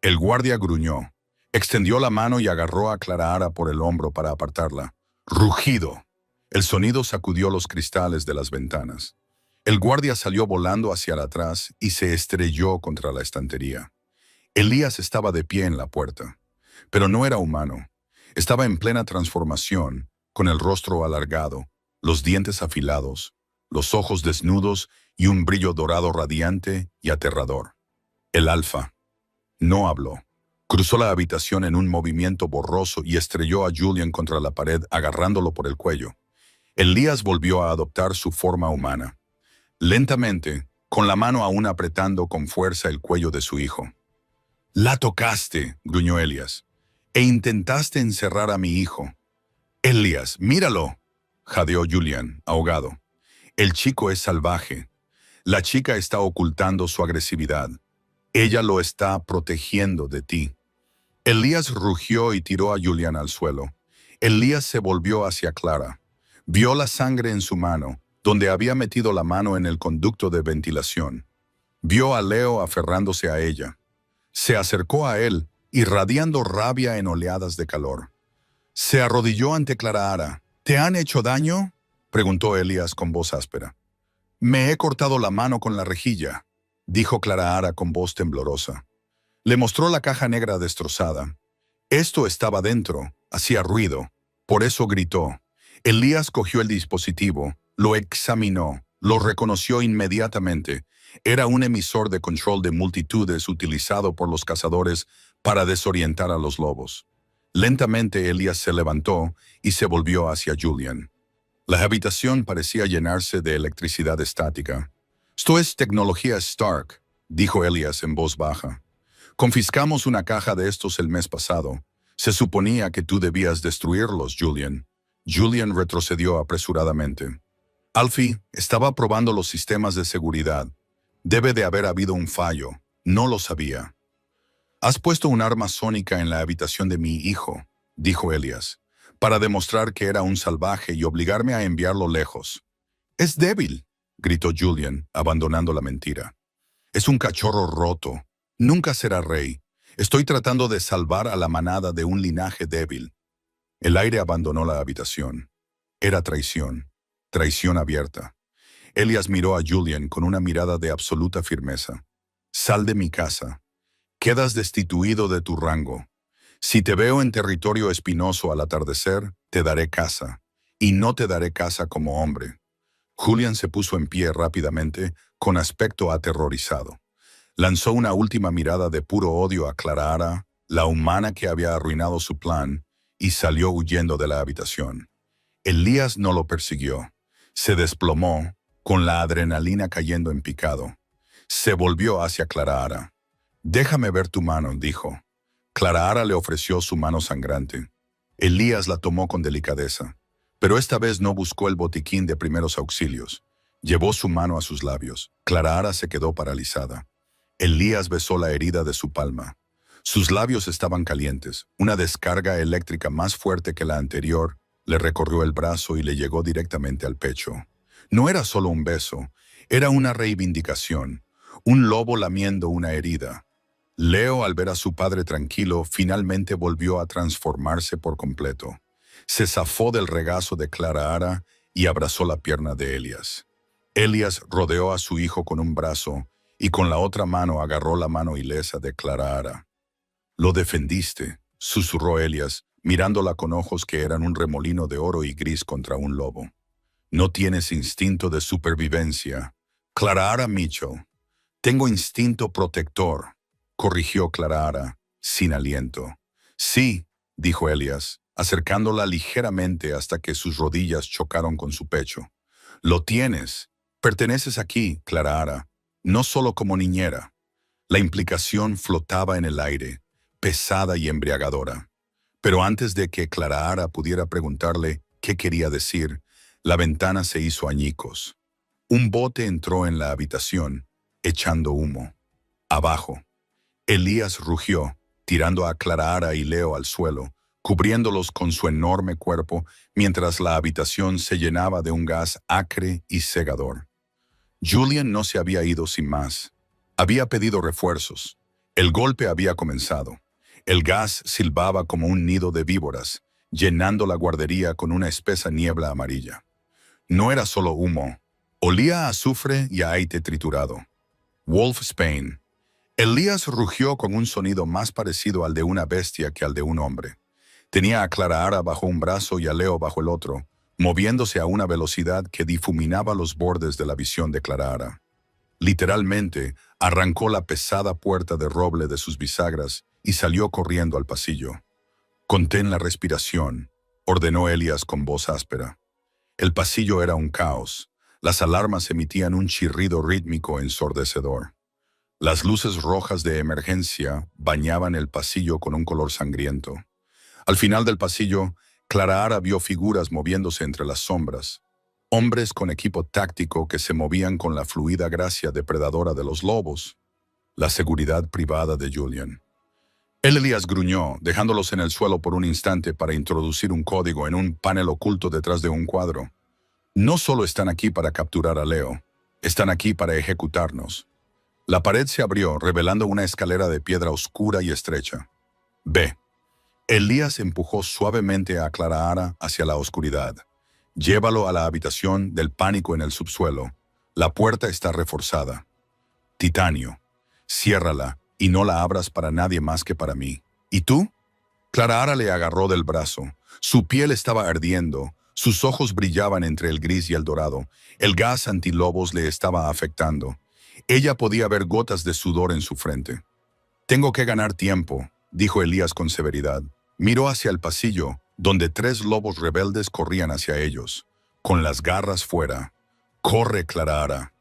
El guardia gruñó. Extendió la mano y agarró a Clara por el hombro para apartarla. Rugido. El sonido sacudió los cristales de las ventanas. El guardia salió volando hacia atrás y se estrelló contra la estantería. Elías estaba de pie en la puerta, pero no era humano. Estaba en plena transformación, con el rostro alargado, los dientes afilados, los ojos desnudos y un brillo dorado radiante y aterrador. El alfa. No habló. Cruzó la habitación en un movimiento borroso y estrelló a Julian contra la pared agarrándolo por el cuello. Elías volvió a adoptar su forma humana. Lentamente, con la mano aún apretando con fuerza el cuello de su hijo. «La tocaste», gruñó Elías, «e intentaste encerrar a mi hijo». «Elías, míralo», jadeó Julian, ahogado. «El chico es salvaje. La chica está ocultando su agresividad. Ella lo está protegiendo de ti». Elías rugió y tiró a Julian al suelo. Elías se volvió hacia Clara. Vio la sangre en su mano, donde había metido la mano en el conducto de ventilación. Vio a Leo aferrándose a ella. Se acercó a él, irradiando rabia en oleadas de calor. Se arrodilló ante Clara. «¿Te han hecho daño?», preguntó Elías con voz áspera. «Me he cortado la mano con la rejilla», dijo Clara con voz temblorosa. Le mostró la caja negra destrozada. Esto estaba dentro, hacía ruido. Por eso gritó. Elías cogió el dispositivo, lo examinó, lo reconoció inmediatamente. Era un emisor de control de multitudes utilizado por los cazadores para desorientar a los lobos. Lentamente Elías se levantó y se volvió hacia Julian. La habitación parecía llenarse de electricidad estática. «Esto es tecnología Stark», dijo Elías en voz baja. «Confiscamos una caja de estos el mes pasado. Se suponía que tú debías destruirlos, Julian». Julian retrocedió apresuradamente. «Alfie, estaba probando los sistemas de seguridad. Debe de haber habido un fallo. No lo sabía». «Has puesto un arma sónica en la habitación de mi hijo», dijo Elías, «para demostrar que era un salvaje y obligarme a enviarlo lejos». «Es débil», gritó Julian, abandonando la mentira. «Es un cachorro roto. Nunca será rey. Estoy tratando de salvar a la manada de un linaje débil». El aire abandonó la habitación. Era traición. Traición abierta. Elías miró a Julian con una mirada de absoluta firmeza. «Sal de mi casa. Quedas destituido de tu rango. Si te veo en territorio espinoso al atardecer, te daré caza, y no te daré caza como hombre. Julian se puso en pie rápidamente, con aspecto aterrorizado. Lanzó una última mirada de puro odio a Clara, la humana que había arruinado su plan, y salió huyendo de la habitación. Elías no lo persiguió. Se desplomó, con la adrenalina cayendo en picado. Se volvió hacia Clara. «Déjame ver tu mano», dijo. Clara le ofreció su mano sangrante. Elías la tomó con delicadeza, pero esta vez no buscó el botiquín de primeros auxilios. Llevó su mano a sus labios. Clara se quedó paralizada. Elías besó la herida de su palma. Sus labios estaban calientes. Una descarga eléctrica más fuerte que la anterior le recorrió el brazo y le llegó directamente al pecho. No era solo un beso, era una reivindicación, un lobo lamiendo una herida. Leo, al ver a su padre tranquilo, finalmente volvió a transformarse por completo. Se zafó del regazo de Clara y abrazó la pierna de Elías. Elías rodeó a su hijo con un brazo y con la otra mano agarró la mano ilesa de Clara. «Lo defendiste», susurró Elías, mirándola con ojos que eran un remolino de oro y gris contra un lobo. «No tienes instinto de supervivencia. Clara Mitchell». «Tengo instinto protector», corrigió Clara, sin aliento. «Sí», dijo Elías, acercándola ligeramente hasta que sus rodillas chocaron con su pecho. «Lo tienes. Perteneces aquí, Clara, no solo como niñera». La implicación flotaba en el aire, pesada y embriagadora. Pero antes de que Clara pudiera preguntarle qué quería decir, la ventana se hizo añicos. Un bote entró en la habitación, echando humo. Abajo. Elías rugió, tirando a Clara y Leo al suelo, cubriéndolos con su enorme cuerpo, mientras la habitación se llenaba de un gas acre y cegador. Julian no se había ido sin más. Había pedido refuerzos. El golpe había comenzado. El gas silbaba como un nido de víboras, llenando la guardería con una espesa niebla amarilla. No era solo humo. Olía a azufre y a aire triturado. Wolf Spain. Elías rugió con un sonido más parecido al de una bestia que al de un hombre. Tenía a Clara bajo un brazo y a Leo bajo el otro, moviéndose a una velocidad que difuminaba los bordes de la visión de Clara. Literalmente, arrancó la pesada puerta de roble de sus bisagras y salió corriendo al pasillo. «Contén la respiración», ordenó Elías con voz áspera. El pasillo era un caos. Las alarmas emitían un chirrido rítmico ensordecedor. Las luces rojas de emergencia bañaban el pasillo con un color sangriento. Al final del pasillo, Clara vio figuras moviéndose entre las sombras. Hombres con equipo táctico que se movían con la fluida gracia depredadora de los lobos. La seguridad privada de Julian. Elías gruñó, dejándolos en el suelo por un instante para introducir un código en un panel oculto detrás de un cuadro. «No solo están aquí para capturar a Leo, están aquí para ejecutarnos». La pared se abrió, revelando una escalera de piedra oscura y estrecha. «Ve». Elías empujó suavemente a Clara hacia la oscuridad. «Llévalo a la habitación del pánico en el subsuelo. La puerta está reforzada. Titanio. Ciérrala y no la abras para nadie más que para mí. ¿Y tú?» Clara le agarró del brazo. Su piel estaba ardiendo. Sus ojos brillaban entre el gris y el dorado. El gas antilobos le estaba afectando. Ella podía ver gotas de sudor en su frente. «Tengo que ganar tiempo», dijo Elías con severidad. Miró hacia el pasillo, donde 3 lobos rebeldes corrían hacia ellos, con las garras fuera. «Corre, Clara».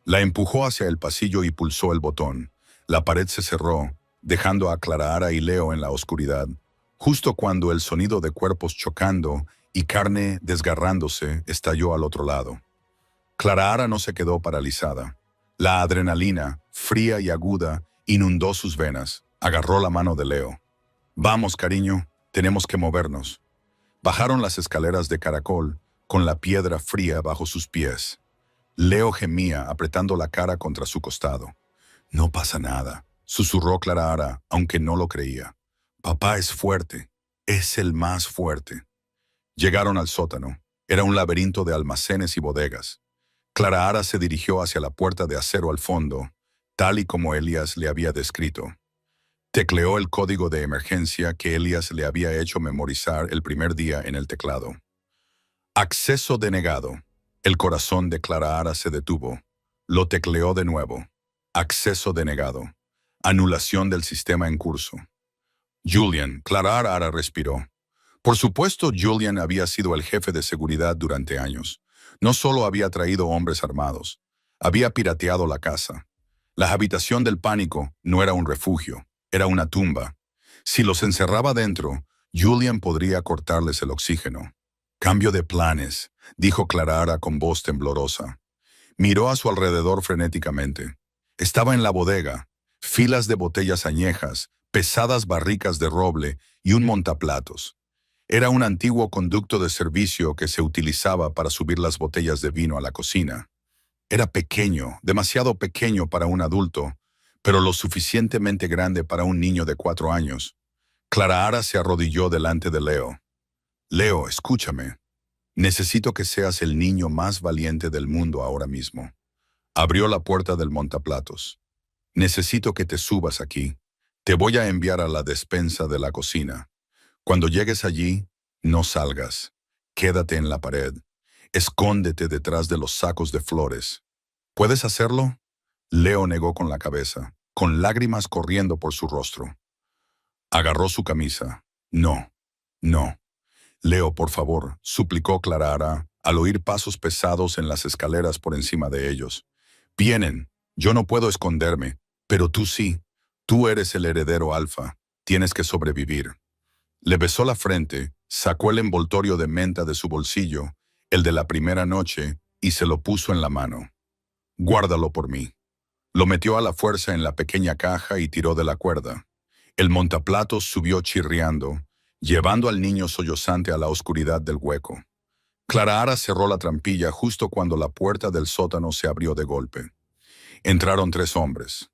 La empujó hacia el pasillo y pulsó el botón. La pared se cerró, dejando a Clara y Leo en la oscuridad, justo cuando el sonido de cuerpos chocando y carne desgarrándose estalló al otro lado. Clara no se quedó paralizada. La adrenalina, fría y aguda, inundó sus venas. Agarró la mano de Leo. «Vamos, cariño, tenemos que movernos». Bajaron las escaleras de caracol, con la piedra fría bajo sus pies. Leo gemía, apretando la cara contra su costado. «No pasa nada», susurró Clara, aunque no lo creía. «Papá es fuerte, es el más fuerte». Llegaron al sótano. Era un laberinto de almacenes y bodegas. Clara se dirigió hacia la puerta de acero al fondo, tal y como Elías le había descrito. Tecleó el código de emergencia que Elias le había hecho memorizar el primer día en el teclado. Acceso denegado. El corazón de Clara se detuvo. Lo tecleó de nuevo. Acceso denegado. Anulación del sistema en curso. Clara respiró. Por supuesto, Julian había sido el jefe de seguridad durante años. No solo había traído hombres armados, había pirateado la casa. La habitación del pánico no era un refugio, era una tumba. Si los encerraba dentro, Julian podría cortarles el oxígeno. Cambio de planes, dijo Clara con voz temblorosa. Miró a su alrededor frenéticamente. Estaba en la bodega, filas de botellas añejas, pesadas barricas de roble y un montaplatos. Era un antiguo conducto de servicio que se utilizaba para subir las botellas de vino a la cocina. Era pequeño, demasiado pequeño para un adulto, pero lo suficientemente grande para un niño de 4 años. Clara se arrodilló delante de Leo. Leo, escúchame. Necesito que seas el niño más valiente del mundo ahora mismo. Abrió la puerta del montaplatos. Necesito que te subas aquí. Te voy a enviar a la despensa de la cocina. Cuando llegues allí, no salgas. Quédate en la pared. Escóndete detrás de los sacos de flores. ¿Puedes hacerlo? Leo negó con la cabeza, con lágrimas corriendo por su rostro. Agarró su camisa. No, no. Leo, por favor, suplicó Clara al oír pasos pesados en las escaleras por encima de ellos. Vienen. Yo no puedo esconderme, pero tú sí. Tú eres el heredero alfa. Tienes que sobrevivir. Le besó la frente, sacó el envoltorio de menta de su bolsillo, el de la primera noche, y se lo puso en la mano. Guárdalo por mí. Lo metió a la fuerza en la pequeña caja y tiró de la cuerda. El montaplatos subió chirriando, llevando al niño sollozante a la oscuridad del hueco. Clara cerró la trampilla justo cuando la puerta del sótano se abrió de golpe. Entraron 3 hombres.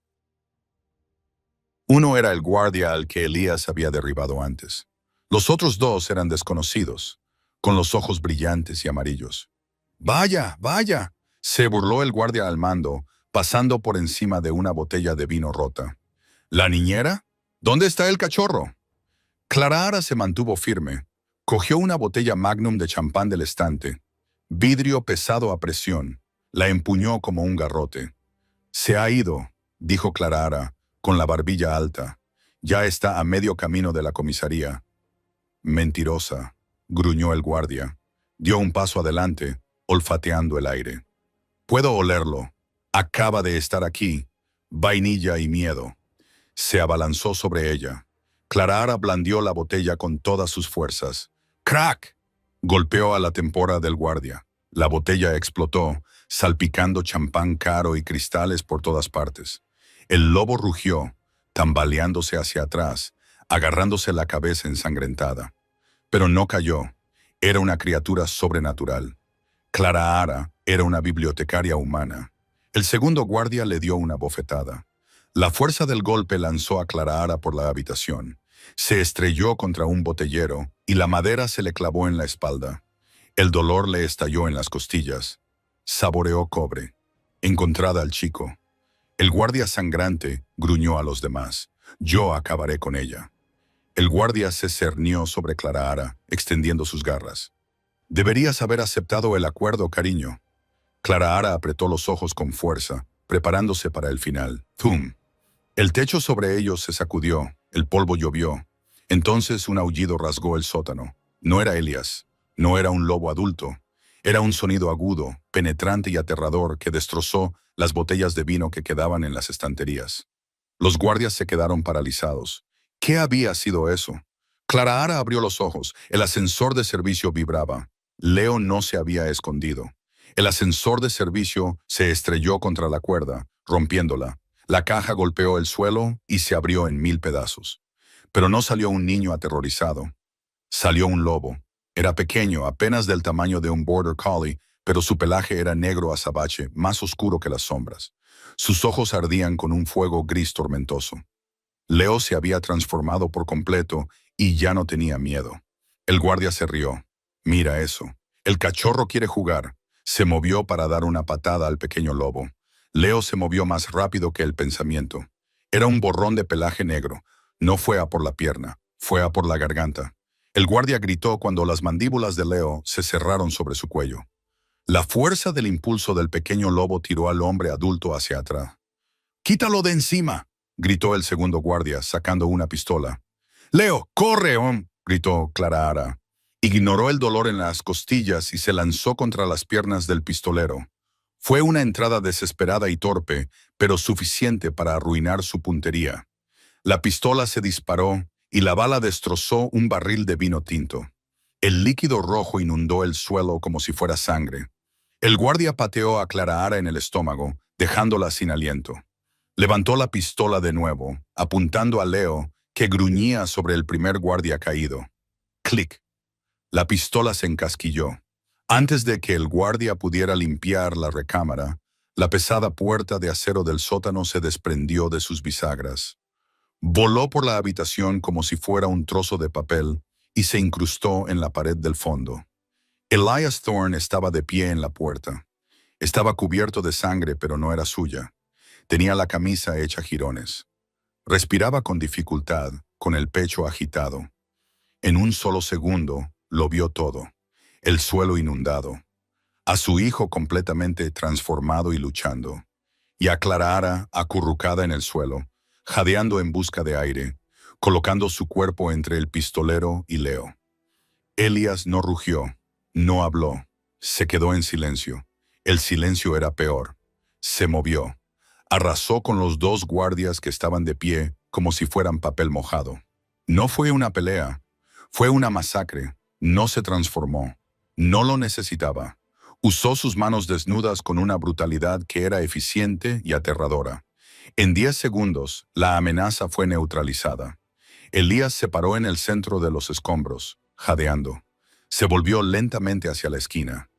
Uno era el guardia al que Elías había derribado antes. Los otros 2 eran desconocidos, con los ojos brillantes y amarillos. ¡Vaya, vaya!, se burló el guardia al mando, pasando por encima de una botella de vino rota. ¿La niñera? ¿Dónde está el cachorro? Clara se mantuvo firme. Cogió una botella Magnum de champán del estante. Vidrio pesado a presión. La empuñó como un garrote. Se ha ido, dijo Clara, con la barbilla alta. Ya está a medio camino de la comisaría. Mentirosa, gruñó el guardia. Dio un paso adelante, olfateando el aire. Puedo olerlo. Acaba de estar aquí. Vainilla y miedo. Se abalanzó sobre ella. Clara blandió la botella con todas sus fuerzas. ¡Crack! Golpeó a la tempora del guardia. La botella explotó, salpicando champán caro y cristales por todas partes. El lobo rugió, tambaleándose hacia atrás, agarrándose la cabeza ensangrentada. Pero no cayó. Era una criatura sobrenatural. Clara era una bibliotecaria humana. El segundo guardia le dio una bofetada. La fuerza del golpe lanzó a Clara por la habitación. Se estrelló contra un botellero y la madera se le clavó en la espalda. El dolor le estalló en las costillas. Saboreó cobre. Encontrada al chico. El guardia sangrante gruñó a los demás. Yo acabaré con ella. El guardia se cernió sobre Clara, extendiendo sus garras. Deberías haber aceptado el acuerdo, cariño. Clara apretó los ojos con fuerza, preparándose para el final. ¡Zum! El techo sobre ellos se sacudió, el polvo llovió. Entonces un aullido rasgó el sótano. No era Elias, no era un lobo adulto. Era un sonido agudo, penetrante y aterrador que destrozó las botellas de vino que quedaban en las estanterías. Los guardias se quedaron paralizados. ¿Qué había sido eso? Clara abrió los ojos. El ascensor de servicio vibraba. Leo no se había escondido. El ascensor de servicio se estrelló contra la cuerda, rompiéndola. La caja golpeó el suelo y se abrió en 1000 pedazos. Pero no salió un niño aterrorizado. Salió un lobo. Era pequeño, apenas del tamaño de un border collie, pero su pelaje era negro azabache, más oscuro que las sombras. Sus ojos ardían con un fuego gris tormentoso. Leo se había transformado por completo y ya no tenía miedo. El guardia se rió. Mira eso. El cachorro quiere jugar. Se movió para dar una patada al pequeño lobo. Leo se movió más rápido que el pensamiento. Era un borrón de pelaje negro. No fue a por la pierna, fue a por la garganta. El guardia gritó cuando las mandíbulas de Leo se cerraron sobre su cuello. La fuerza del impulso del pequeño lobo tiró al hombre adulto hacia atrás. «¡Quítalo de encima!», gritó el segundo guardia, sacando una pistola. «Leo, corre!», gritó Clara. Ignoró el dolor en las costillas y se lanzó contra las piernas del pistolero. Fue una entrada desesperada y torpe, pero suficiente para arruinar su puntería. La pistola se disparó y la bala destrozó un barril de vino tinto. El líquido rojo inundó el suelo como si fuera sangre. El guardia pateó a Clara en el estómago, dejándola sin aliento. Levantó la pistola de nuevo, apuntando a Leo, que gruñía sobre el primer guardia caído. ¡Clic! La pistola se encasquilló. Antes de que el guardia pudiera limpiar la recámara, la pesada puerta de acero del sótano se desprendió de sus bisagras. Voló por la habitación como si fuera un trozo de papel y se incrustó en la pared del fondo. Elias Thorne estaba de pie en la puerta. Estaba cubierto de sangre, pero no era suya. Tenía la camisa hecha jirones. Respiraba con dificultad, con el pecho agitado. En un solo segundo, lo vio todo. El suelo inundado. A su hijo completamente transformado y luchando. Y a Clara acurrucada en el suelo, jadeando en busca de aire, colocando su cuerpo entre el pistolero y Leo. Elias no rugió, no habló, se quedó en silencio. El silencio era peor. Se movió. Arrasó con los dos guardias que estaban de pie como si fueran papel mojado. No fue una pelea, fue una masacre. No se transformó. No lo necesitaba. Usó sus manos desnudas con una brutalidad que era eficiente y aterradora. En 10 segundos, la amenaza fue neutralizada. Elías se paró en el centro de los escombros, jadeando. Se volvió lentamente hacia la esquina.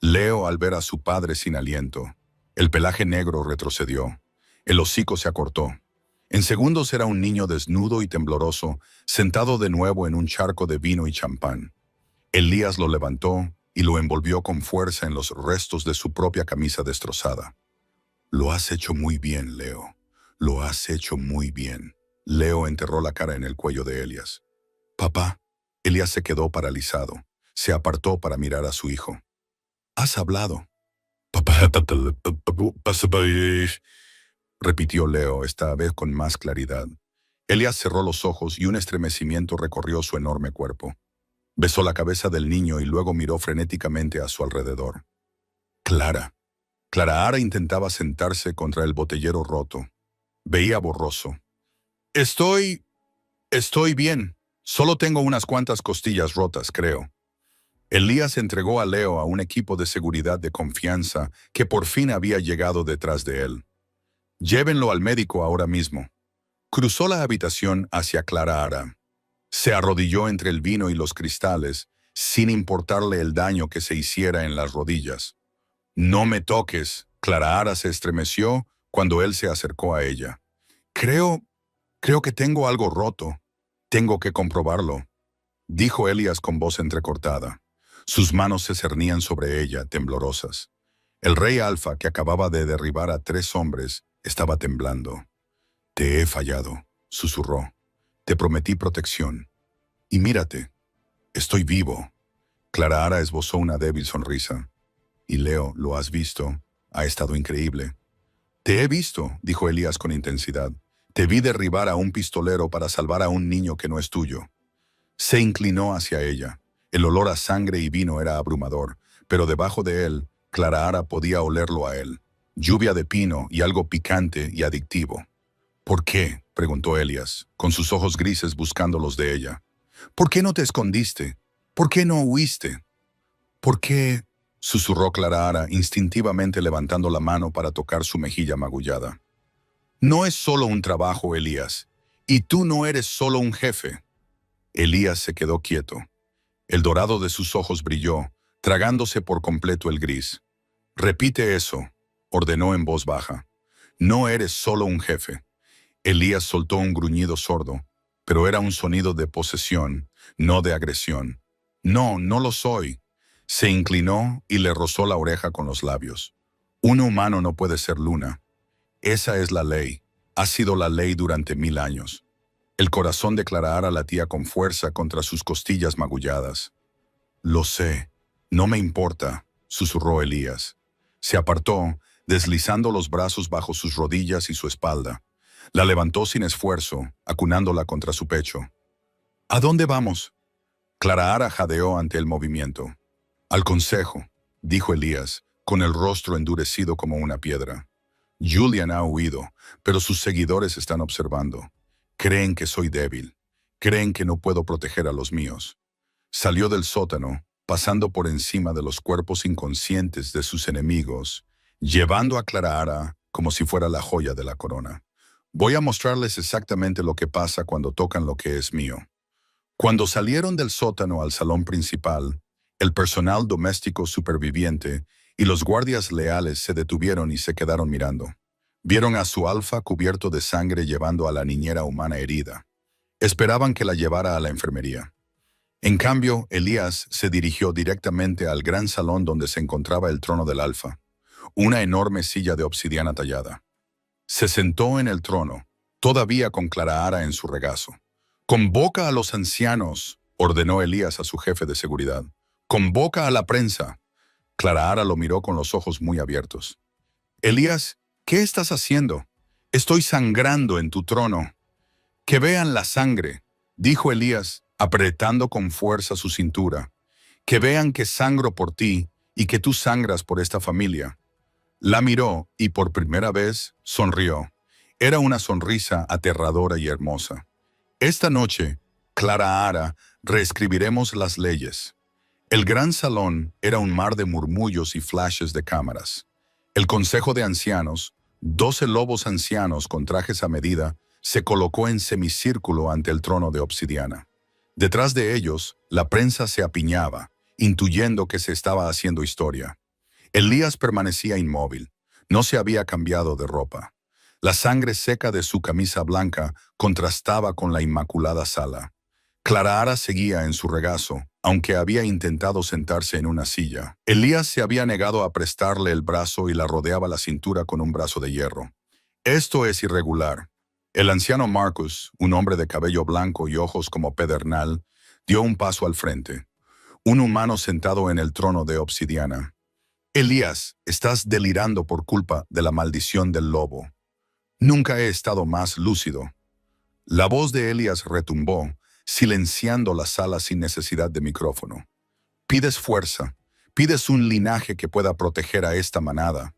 Leo, al ver a su padre sin aliento, el pelaje negro retrocedió. El hocico se acortó. En segundos era un niño desnudo y tembloroso, sentado de nuevo en un charco de vino y champán. Elías lo levantó y lo envolvió con fuerza en los restos de su propia camisa destrozada. «Lo has hecho muy bien, Leo. Lo has hecho muy bien». Leo enterró la cara en el cuello de Elias. «Papá». Elias se quedó paralizado. Se apartó para mirar a su hijo. «¿Has hablado?» «Papá», repitió Leo, esta vez con más claridad. Elias cerró los ojos y un estremecimiento recorrió su enorme cuerpo. Besó la cabeza del niño y luego miró frenéticamente a su alrededor. Clara. Clara intentaba sentarse contra el botellero roto. Veía borroso. Estoy bien. Solo tengo unas cuantas costillas rotas, creo». Elías entregó a Leo a un equipo de seguridad de confianza que por fin había llegado detrás de él. «Llévenlo al médico ahora mismo». Cruzó la habitación hacia Clara. Se arrodilló entre el vino y los cristales, sin importarle el daño que se hiciera en las rodillas. «No me toques». Clara se estremeció cuando él se acercó a ella. Creo que tengo algo roto. Tengo que comprobarlo», dijo Elías con voz entrecortada. Sus manos se cernían sobre ella, temblorosas. El rey Alfa, que acababa de derribar a 3 hombres, estaba temblando. «Te he fallado», susurró. «Te prometí protección. Y mírate, estoy vivo». Clara esbozó una débil sonrisa. «Y Leo, ¿lo has visto? Ha estado increíble». «Te he visto», dijo Elías con intensidad. «Te vi derribar a un pistolero para salvar a un niño que no es tuyo». Se inclinó hacia ella. El olor a sangre y vino era abrumador, pero debajo de él, Clara podía olerlo a él. Lluvia de pino y algo picante y adictivo. «¿Por qué?», preguntó Elías, con sus ojos grises buscando los de ella. «¿Por qué no te escondiste? ¿Por qué no huiste?» «¿Por qué?», susurró Clara, instintivamente levantando la mano para tocar su mejilla magullada. «No es solo un trabajo, Elías, y tú no eres solo un jefe». Elías se quedó quieto. El dorado de sus ojos brilló, tragándose por completo el gris. «Repite eso», ordenó en voz baja. «No eres solo un jefe». Elías soltó un gruñido sordo, pero era un sonido de posesión, no de agresión. «No, no lo soy». Se inclinó y le rozó la oreja con los labios. «Un humano no puede ser luna. Esa es la ley. Ha sido la ley durante 1000 años». El corazón de Clara Ara latía con fuerza contra sus costillas magulladas. «Lo sé, no me importa», susurró Elías. Se apartó, deslizando los brazos bajo sus rodillas y su espalda. La levantó sin esfuerzo, acunándola contra su pecho. «¿A dónde vamos?». Clara Ara jadeó ante el movimiento. «Al consejo», dijo Elías, con el rostro endurecido como una piedra. «Julian ha huido, pero sus seguidores están observando. Creen que soy débil. Creen que no puedo proteger a los míos». Salió del sótano, pasando por encima de los cuerpos inconscientes de sus enemigos, llevando a Clara Ara como si fuera la joya de la corona. «Voy a mostrarles exactamente lo que pasa cuando tocan lo que es mío». Cuando salieron del sótano al salón principal, el personal doméstico superviviente y los guardias leales se detuvieron y se quedaron mirando. Vieron a su alfa cubierto de sangre llevando a la niñera humana herida. Esperaban que la llevara a la enfermería. En cambio, Elías se dirigió directamente al gran salón donde se encontraba el trono del alfa, una enorme silla de obsidiana tallada. Se sentó en el trono, todavía con Clara Ara en su regazo. «Convoca a los ancianos», ordenó Elías a su jefe de seguridad. «Convoca a la prensa». Clara Ara lo miró con los ojos muy abiertos. «Elías, ¿qué estás haciendo? Estoy sangrando en tu trono». «Que vean la sangre», dijo Elías, apretando con fuerza su cintura. «Que vean que sangro por ti y que tú sangras por esta familia». La miró y por primera vez sonrió. Era una sonrisa aterradora y hermosa. «Esta noche, Clara Ara, reescribiremos las leyes». El gran salón era un mar de murmullos y flashes de cámaras. El consejo de ancianos, 12 lobos ancianos con trajes a medida, se colocó en semicírculo ante el trono de obsidiana. Detrás de ellos, la prensa se apiñaba, intuyendo que se estaba haciendo historia. Elías permanecía inmóvil. No se había cambiado de ropa. La sangre seca de su camisa blanca contrastaba con la inmaculada sala. Clara Ara seguía en su regazo, aunque había intentado sentarse en una silla. Elías se había negado a prestarle el brazo y la rodeaba la cintura con un brazo de hierro. «Esto es irregular». El anciano Marcus, un hombre de cabello blanco y ojos como pedernal, dio un paso al frente. Un humano sentado en el trono de obsidiana. «Elías, estás delirando por culpa de la maldición del lobo». «Nunca he estado más lúcido». La voz de Elías retumbó, silenciando la sala sin necesidad de micrófono. «Pides fuerza, pides un linaje que pueda proteger a esta manada».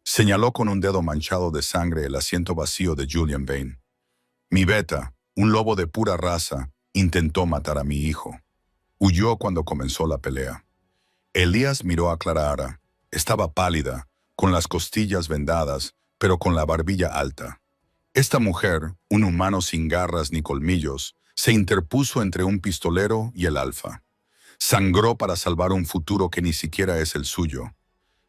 Señaló con un dedo manchado de sangre el asiento vacío de Julian Vane. «Mi beta, un lobo de pura raza, intentó matar a mi hijo. Huyó cuando comenzó la pelea». Elías miró a Clara Ara. Estaba pálida, con las costillas vendadas, pero con la barbilla alta. Esta mujer, un humano sin garras ni colmillos, se interpuso entre un pistolero y el alfa. Sangró para salvar un futuro que ni siquiera es el suyo.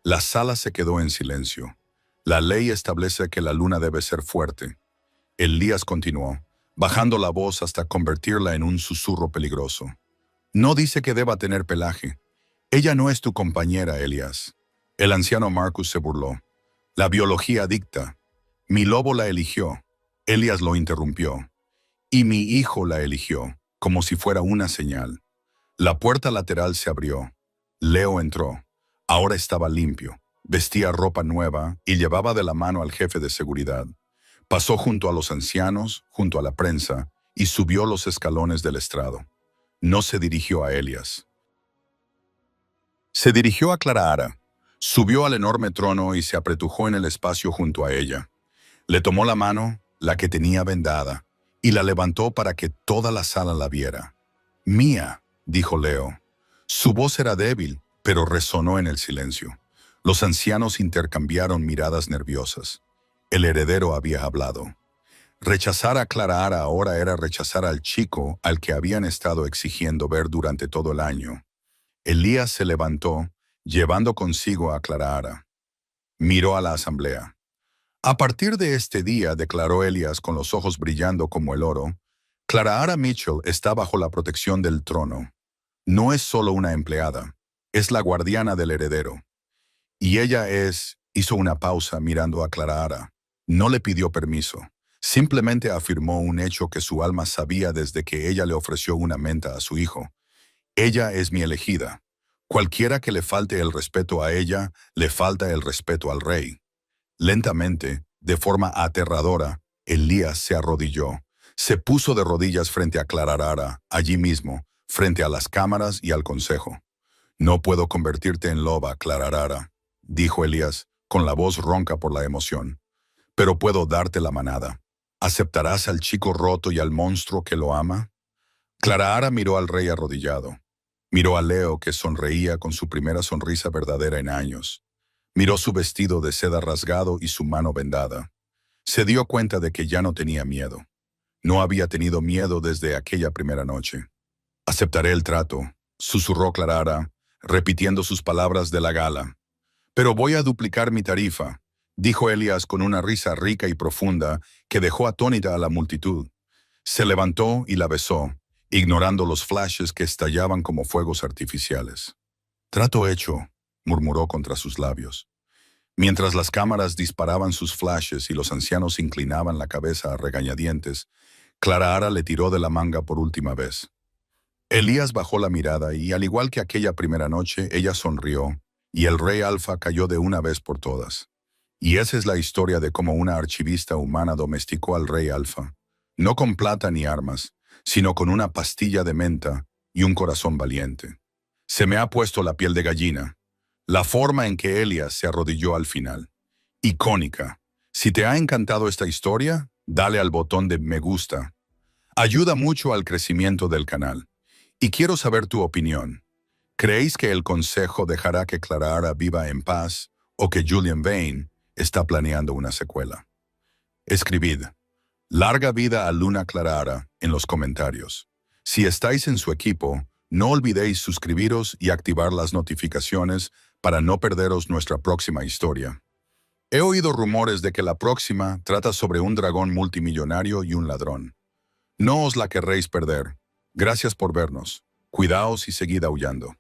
La sala se quedó en silencio. La ley establece que la luna debe ser fuerte. Elías continuó, bajando la voz hasta convertirla en un susurro peligroso. «No dice que deba tener pelaje. Ella no es tu compañera, Elías». El anciano Marcus se burló. «La biología dicta. Mi lobo la eligió». Elías lo interrumpió. «Y mi hijo la eligió», como si fuera una señal. La puerta lateral se abrió. Leo entró. Ahora estaba limpio. Vestía ropa nueva y llevaba de la mano al jefe de seguridad. Pasó junto a los ancianos, junto a la prensa, y subió los escalones del estrado. No se dirigió a Elías. Se dirigió a Clara Ara. Subió al enorme trono y se apretujó en el espacio junto a ella. Le tomó la mano, la que tenía vendada, y la levantó para que toda la sala la viera. «Mía», dijo Leo. Su voz era débil, pero resonó en el silencio. Los ancianos intercambiaron miradas nerviosas. El heredero había hablado. Rechazar a Clara Ara ahora era rechazar al chico al que habían estado exigiendo ver durante todo el año. Elías se levantó, llevando consigo a Clara Ara. Miró a la asamblea. «A partir de este día», declaró Elías con los ojos brillando como el oro, «Clara Ara Mitchell está bajo la protección del trono. No es solo una empleada, es la guardiana del heredero. Y ella es...» Hizo una pausa mirando a Clara Ara. No le pidió permiso. Simplemente afirmó un hecho que su alma sabía desde que ella le ofreció una menta a su hijo. Ella es mi elegida. Cualquiera que le falte el respeto a ella, le falta el respeto al rey. Lentamente, de forma aterradora, Elías se arrodilló. Se puso de rodillas frente a Clararara, allí mismo, frente a las cámaras y al consejo. «No puedo convertirte en loba, Clararara», dijo Elías, con la voz ronca por la emoción. «Pero puedo darte la manada. ¿Aceptarás al chico roto y al monstruo que lo ama?» Clararara miró al rey arrodillado. Miró a Leo, que sonreía con su primera sonrisa verdadera en años. Miró su vestido de seda rasgado y su mano vendada. Se dio cuenta de que ya no tenía miedo. No había tenido miedo desde aquella primera noche. «Aceptaré el trato», susurró Clararara, repitiendo sus palabras de la gala. «Pero voy a duplicar mi tarifa», dijo Elías con una risa rica y profunda que dejó atónita a la multitud. Se levantó y la besó, ignorando los flashes que estallaban como fuegos artificiales. «Trato hecho», murmuró contra sus labios. Mientras las cámaras disparaban sus flashes y los ancianos inclinaban la cabeza a regañadientes, Clararara le tiró de la manga por última vez. Elías bajó la mirada y, al igual que aquella primera noche, ella sonrió, y el rey Alfa cayó de una vez por todas. Y esa es la historia de cómo una archivista humana domesticó al rey Alfa, no con plata ni armas, sino con una pastilla de menta y un corazón valiente. Se me ha puesto la piel de gallina. La forma en que Elías se arrodilló al final. Icónica. Si te ha encantado esta historia, dale al botón de me gusta. Ayuda mucho al crecimiento del canal. Y quiero saber tu opinión. ¿Creéis que el consejo dejará que Clararara viva en paz o que Julian Vane está planeando una secuela? Escribid «Larga vida a Luna Clararara» en los comentarios. Si estáis en su equipo, no olvidéis suscribiros y activar las notificaciones para no perderos nuestra próxima historia. He oído rumores de que la próxima trata sobre un dragón multimillonario y un ladrón. No os la querréis perder. Gracias por vernos. Cuidaos y seguid aullando.